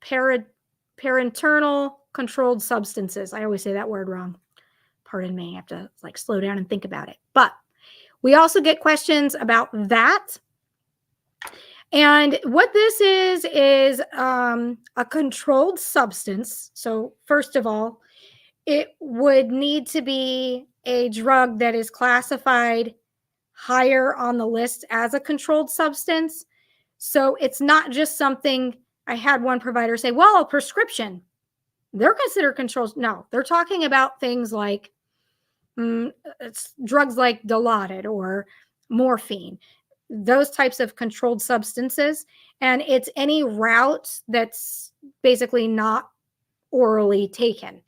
parenteral controlled substances. I always say that word wrong. Pardon me, I have to slow down and think about it. But we also get questions about that. And what this is a controlled substance. So first of all, it would need to be a drug that is classified higher on the list as a controlled substance. So it's not just something. I had one provider say, well, a prescription, they're considered controlled. No, they're talking about things like it's drugs like Dilaudid or morphine, those types of controlled substances. And it's any route that's basically not orally taken.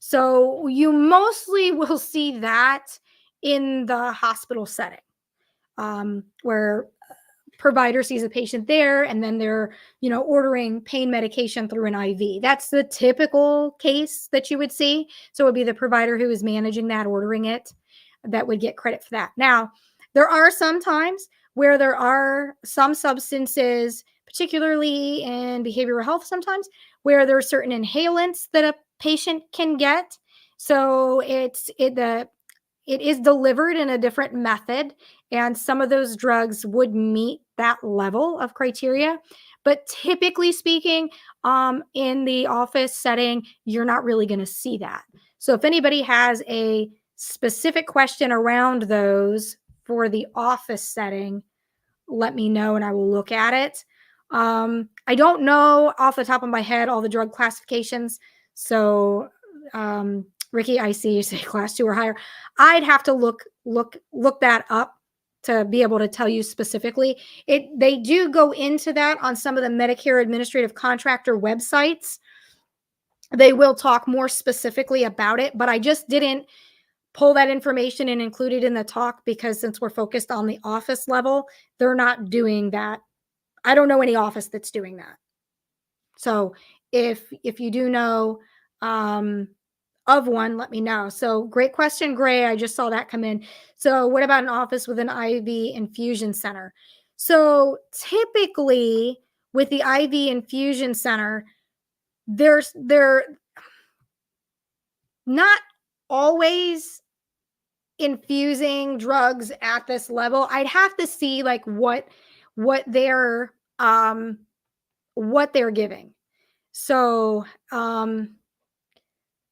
So you mostly will see that in the hospital setting, where provider sees a patient there and then they're ordering pain medication through an IV. That's the typical case that you would see. So it would be the provider who is managing that, ordering it, that would get credit for that. Now, there are some times where there are some substances, particularly in behavioral health sometimes, where there are certain inhalants that a patient can get. So it is delivered in a different method, and some of those drugs would meet that level of criteria. But typically speaking, in the office setting, you're not really going to see that. So if anybody has a specific question around those for the office setting, let me know and I will look at it. I don't know off the top of my head all the drug classifications. So Ricky, I see you say class 2 or higher. I'd have to look that up to be able to tell you specifically. They do go into that on some of the Medicare administrative contractor websites. They will talk more specifically about it, but I just didn't pull that information and include it in the talk because since we're focused on the office level, they're not doing that. I don't know any office that's doing that. So if you do know of one, let me know. So great question, Gray. I just saw that come in. So what about an office with an IV infusion center? So typically with the IV infusion center, they're not always infusing drugs at this level. I'd have to see like what they're um what they're giving. So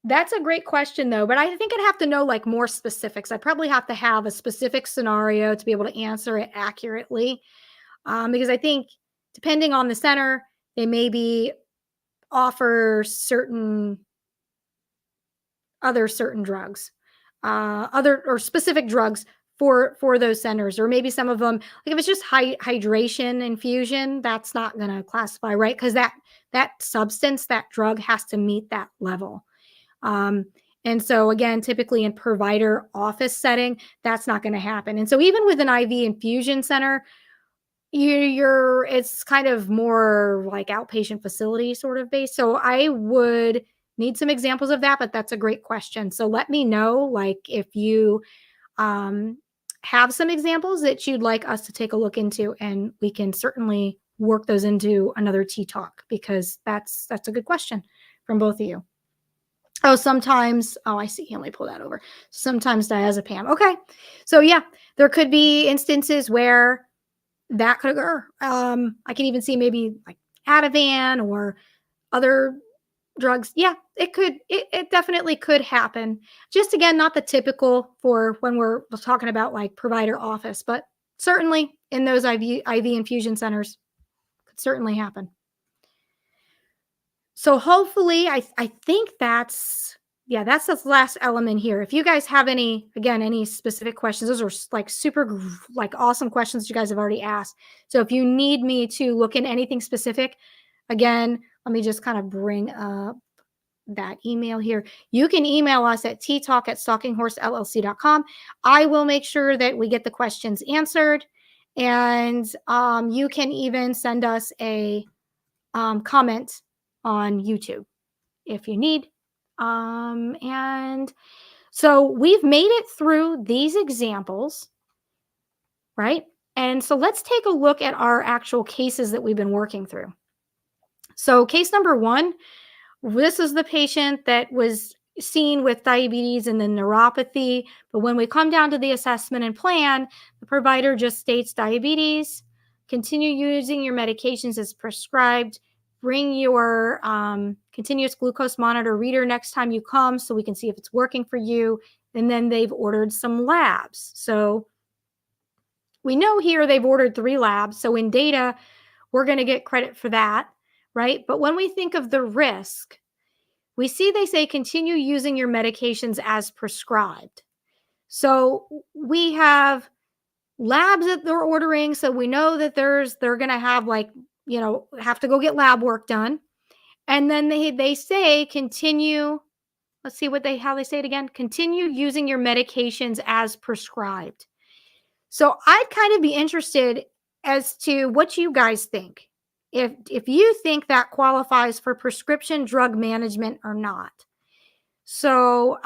that's a great question though, but I think I'd have to know like more specifics. I'd probably have to have a specific scenario to be able to answer it accurately. Because I think depending on the center, they maybe offer certain drugs, other or specific drugs for those centers, or maybe some of them, like if it's just hydration infusion, that's not going to classify, right? Because that substance, that drug has to meet that level. Um, and so again, typically in provider office setting, that's not going to happen. And so even with an IV infusion center, it's kind of more like outpatient facility sort of based. So I would need some examples of that, but that's a great question. So let me know, like, if you um, have some examples that you'd like us to take a look into, and we can certainly work those into another Tea Talk, because that's a good question from both of you. Oh, sometimes, oh, I see. Let me pull that over. Sometimes diazepam. Okay. So yeah, there could be instances where that could occur. I can even see maybe like Ativan or other drugs. Yeah, it definitely could happen. Just again, not the typical for when we're talking about like provider office, but certainly in those IV infusion centers could certainly happen. So hopefully I think that's the last element here. If you guys have any specific questions, those are like super like awesome questions you guys have already asked. So if you need me to look in anything specific, again, let me just kind of bring up that email here. You can email us at ttalk@stalkinghorsellc.com. I will make sure that we get the questions answered. And you can even send us a comment on YouTube if you need. And so we've made it through these examples, right? And so let's take a look at our actual cases that we've been working through. So case number 1, this is the patient that was seen with diabetes and then neuropathy. But when we come down to the assessment and plan, the provider just states diabetes, continue using your medications as prescribed, bring your continuous glucose monitor reader next time you come so we can see if it's working for you. And then they've ordered some labs. So we know here they've ordered 3 labs. So in data, we're going to get credit for that, right? But when we think of the risk, we see they say continue using your medications as prescribed. So we have labs that they're ordering. So we know that they're going to have have to go get lab work done. And then they say continue. Let's see how they say it again. Continue using your medications as prescribed. So I'd kind of be interested as to what you guys think. If you think that qualifies for prescription drug management or not. So,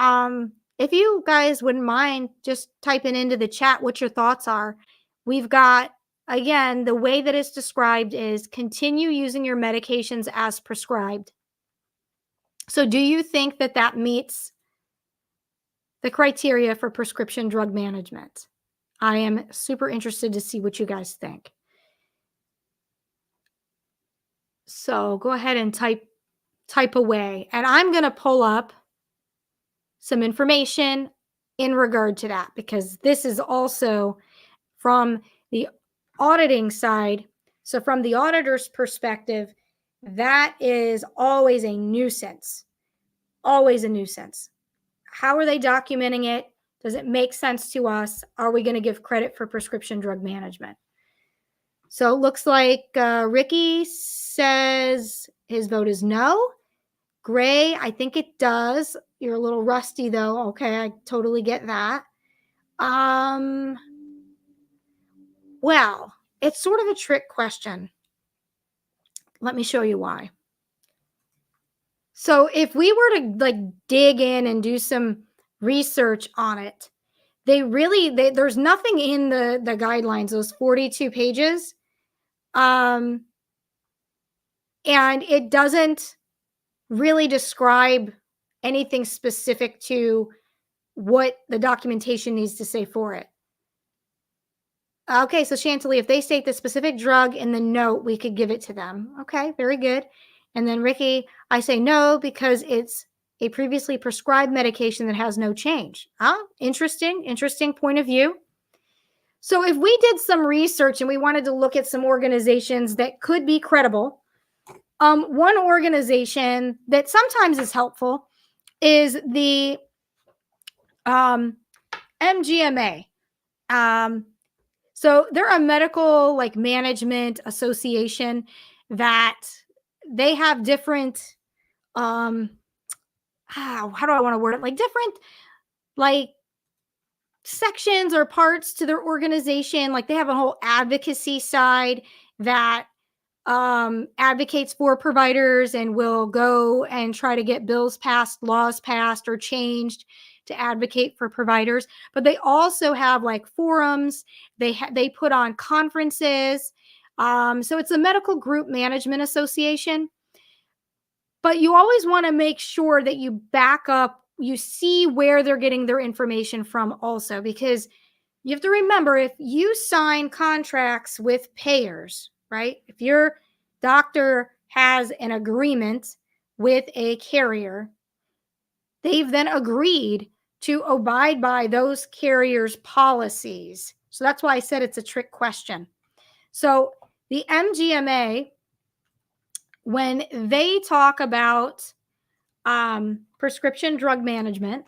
if you guys wouldn't mind just typing into the chat what your thoughts are. We've got, again, the way that it's described is continue using your medications as prescribed. So do you think that meets the criteria for prescription drug management? I am super interested to see what you guys think. So go ahead and type away. And I'm going to pull up some information in regard to that, because this is also from the auditing side. So from the auditor's perspective, that is always a nuisance. Always a nuisance. How are they documenting it? Does it make sense to us? Are we going to give credit for prescription drug management? So it looks like Ricky says his vote is no. Gray, I think it does. You're a little rusty though. Okay, I totally get that. Well, it's sort of a trick question. Let me show you why. So if we were to like dig in and do some research on it, there's nothing in the guidelines, those 42 pages. Um, and it doesn't really describe anything specific to what the documentation needs to say for it. Okay, so Chantilly, if they state the specific drug in the note, we could give it to them. Okay, very good. And then Ricky, I say no because it's a previously prescribed medication that has no change. Interesting point of view. So if we did some research and we wanted to look at some organizations that could be credible, one organization that sometimes is helpful is the MGMA. So they're a medical like management association that they have different how do I want to word it? Like different like sections or parts to their organization. Like they have a whole advocacy side that advocates for providers and will go and try to get bills passed, laws passed, or changed to advocate for providers. But they also have like forums. They put on conferences. So it's a medical group management association. But you always want to make sure that you back up, you see where they're getting their information from also, because you have to remember if you sign contracts with payers, right? If your doctor has an agreement with a carrier, they've then agreed to abide by those carriers' policies. So that's why I said it's a trick question. So the MGMA, when they talk about prescription drug management,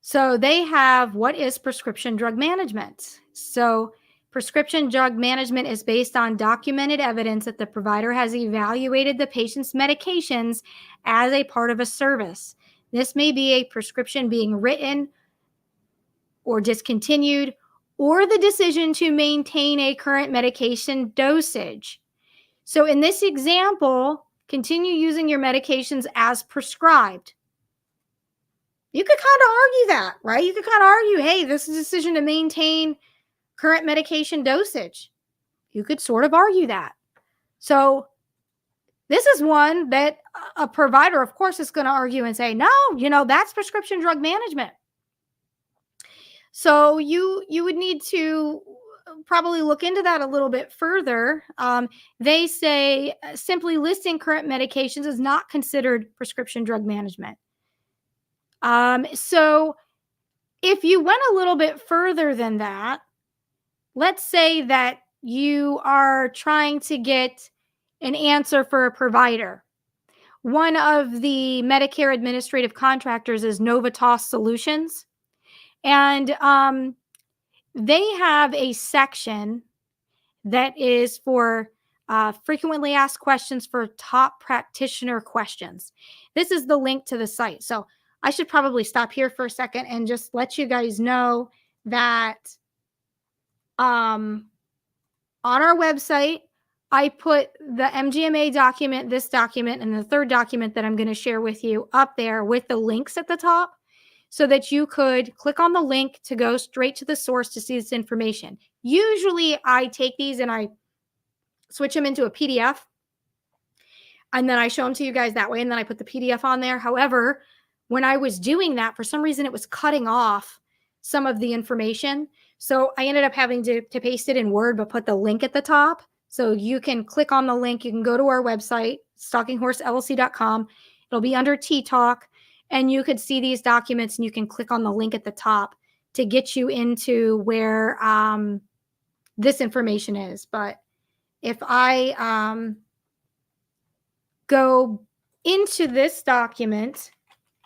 so they have what is prescription drug management. So prescription drug management is based on documented evidence that the provider has evaluated the patient's medications as a part of a service. This may be a prescription being written or discontinued, or the decision to maintain a current medication dosage. So in this example, continue using your medications as prescribed. You could kind of argue that, right? You could kind of argue, hey, this is a decision to maintain current medication dosage. You could sort of argue that. So this is one that a provider, of course, is going to argue and say, no, that's prescription drug management. So you would need to probably look into that a little bit further. They say simply listing current medications is not considered prescription drug management. So if you went a little bit further than that, let's say that you are trying to get an answer for a provider. One of the Medicare administrative contractors is Novitas Solutions. And they have a section that is for frequently asked questions for top practitioner questions. This is the link to the site. So I should probably stop here for a second and just let you guys know that on our website, I put the MGMA document, this document, and the third document that I'm going to share with you up there with the links at the top so that you could click on the link to go straight to the source to see this information. Usually I take these and I switch them into a PDF and then I show them to you guys that way and then I put the PDF on there. However, when I was doing that, for some reason it was cutting off some of the information. So I ended up having to paste it in Word, but put the link at the top. So you can click on the link. You can go to our website, stalkinghorsellc.com. It'll be under Tea Talk, and you could see these documents, and you can click on the link at the top to get you into where this information is. But if I go into this document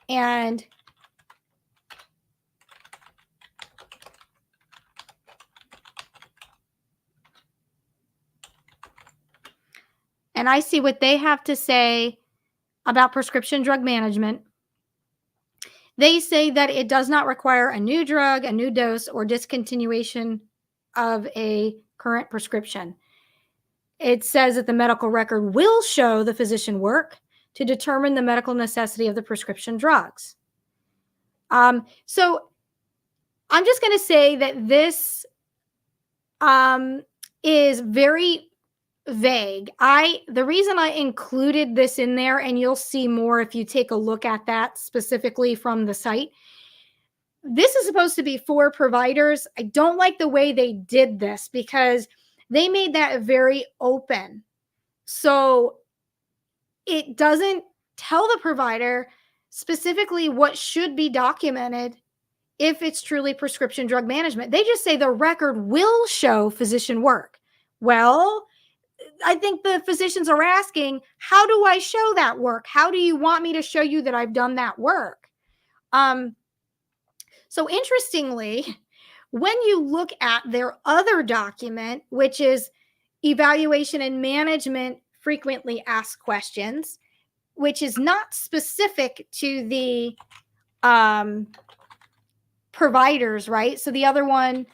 and I see what they have to say about prescription drug management, They say that it does not require a new drug, a new dose, or discontinuation of a current prescription. It says that the medical record will show the physician work to determine the medical necessity of the prescription drugs. So I'm just going to say that this is very vague. The reason I included this in there, and you'll see more if you take a look at that specifically from the site. This is supposed to be for providers. I don't like the way they did this because they made that very open. So it doesn't tell the provider specifically what should be documented if it's truly prescription drug management. They just say the record will show physician work. Well, I think the physicians are asking, how do I show that work? How do you want me to show you that I've done that work? So interestingly, when you look at their other document, which is evaluation and management frequently asked questions, which is not specific to the providers, right? So the other one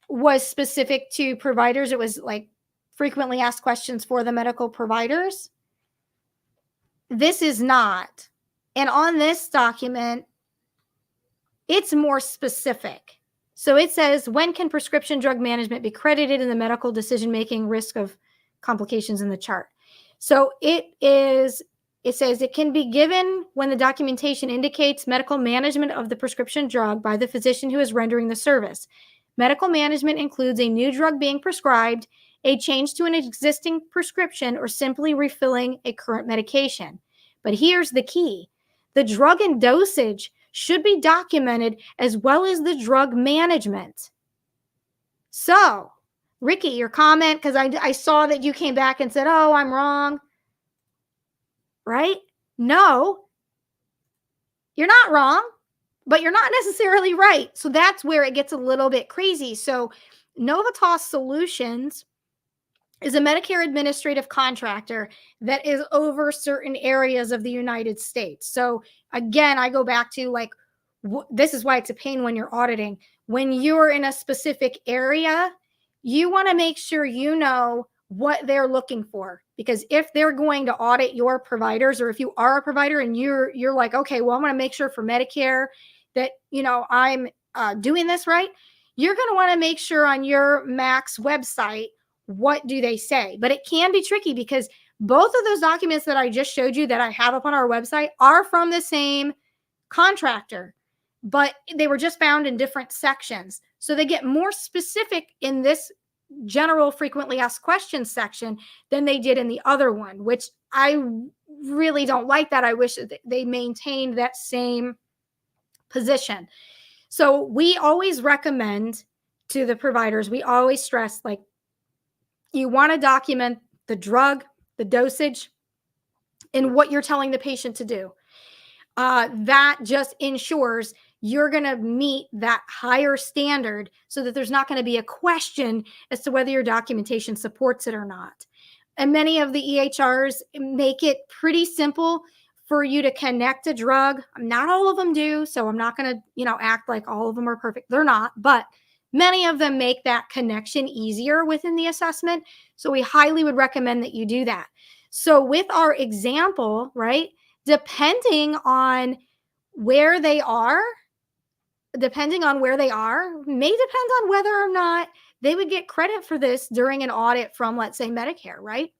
was specific to providers. It was like frequently asked questions for the medical providers. This is not. And on this document, it's more specific. So it says, when can prescription drug management be credited in the medical decision-making risk of complications in the chart? So it says it can be given when the documentation indicates medical management of the prescription drug by the physician who is rendering the service. Medical management includes a new drug being prescribed, a change to an existing prescription, or simply refilling a current medication. But here's the key. The drug and dosage should be documented as well as the drug management. So, Ricky, your comment, because I saw that you came back and said, oh, I'm wrong. Right? No, you're not wrong, but you're not necessarily right. So that's where it gets a little bit crazy. So Novitas Solutions is a Medicare administrative contractor that is over certain areas of the United States. So again, I go back to like, this is why it's a pain when you're auditing. When you're in a specific area, you want to make sure you know what they're looking for, because if they're going to audit your providers, or if you are a provider and you're like, okay, well, I'm going to make sure for Medicare that, I'm doing this right. You're going to want to make sure on your Max website, what do they say? But it can be tricky because both of those documents that I just showed you that I have up on our website are from the same contractor, but they were just found in different sections. So they get more specific in this general frequently asked questions section than they did in the other one, which I really don't like that. I wish that they maintained that same position. So we always recommend to the providers, we always stress, like, you want to document the drug, the dosage, and what you're telling the patient to do. That just ensures you're going to meet that higher standard so that there's not going to be a question as to whether your documentation supports it or not. And many of the EHRs make it pretty simple for you to connect a drug. Not all of them do, so I'm not going to, act like all of them are perfect. They're not, but many of them make that connection easier within the assessment. So we highly would recommend that you do that. So with our example, right, depending on where they are, may depend on whether or not they would get credit for this during an audit from, let's say, Medicare, right?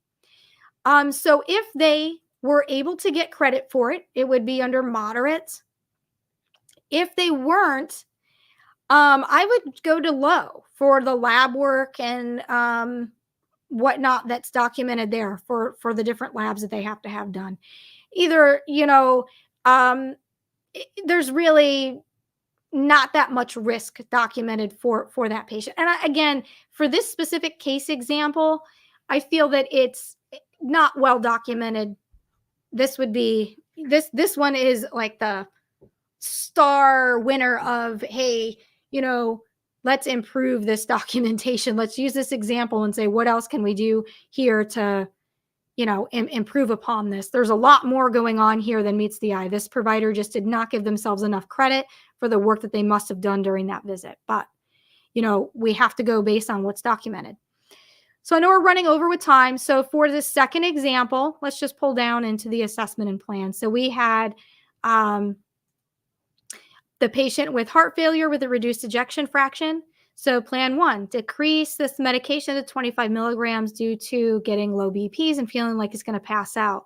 So if they were able to get credit for it, it would be under moderate. If they weren't, I would go to low for the lab work and whatnot that's documented there for the different labs that they have to have done. Either, there's really not that much risk documented for that patient. And again, for this specific case example, I feel that it's not well documented. This would be, this one is like the star winner of, hey, let's improve this documentation. Let's use this example and say, what else can we do here to improve upon this. There's a lot more going on here than meets the eye. This provider just did not give themselves enough credit for the work that they must have done during that visit. But, we have to go based on what's documented. So I know we're running over with time. So for the second example, let's just pull down into the assessment and plan. So we had the patient with heart failure with a reduced ejection fraction. So plan 1, decrease this medication to 25 milligrams due to getting low BPs and feeling like it's going to pass out.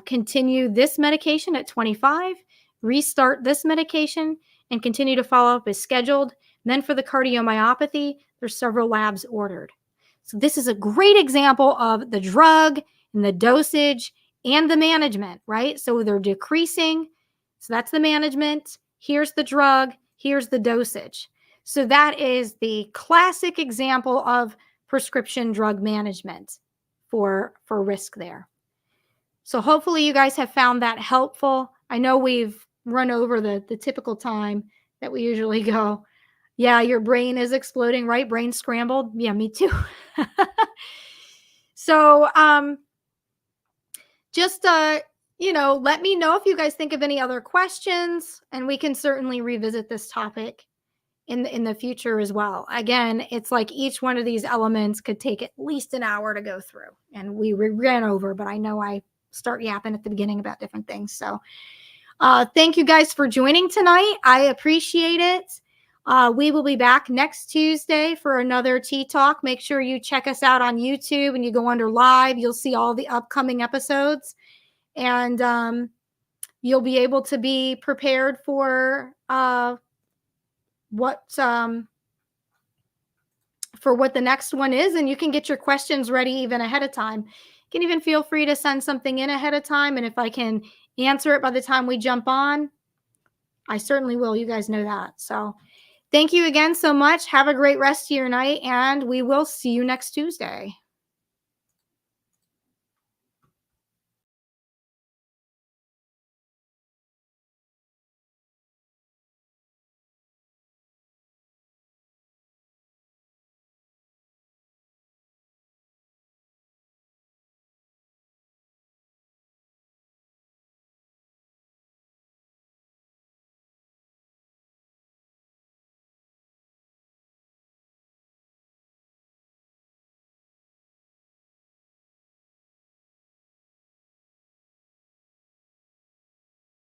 Continue this medication at 25, restart this medication, and continue to follow up as scheduled. And then for the cardiomyopathy, there's several labs ordered. So this is a great example of the drug and the dosage and the management, right? So they're decreasing. So that's the management. Here's the drug. Here's the dosage. So that is the classic example of prescription drug management for risk there. So hopefully you guys have found that helpful. I know we've run over the typical time that we usually go. Yeah, your brain is exploding, right? Brain scrambled. Yeah, me too. So just let me know if you guys think of any other questions, and we can certainly revisit this topic in the future as well. Again, it's like each one of these elements could take at least an hour to go through, and we ran over, but I know I start yapping at the beginning about different things. So thank you guys for joining tonight. I appreciate it. We will be back next Tuesday for another Tea Talk. Make sure you check us out on YouTube and you go under live. You'll see all the upcoming episodes, and you'll be able to be prepared for what the next one is, and you can get your questions ready even ahead of time. You can even feel free to send something in ahead of time, and if I can answer it by the time we jump on, I certainly will. You guys know that. So thank you again so much. Have a great rest of your night, and we will see you next Tuesday.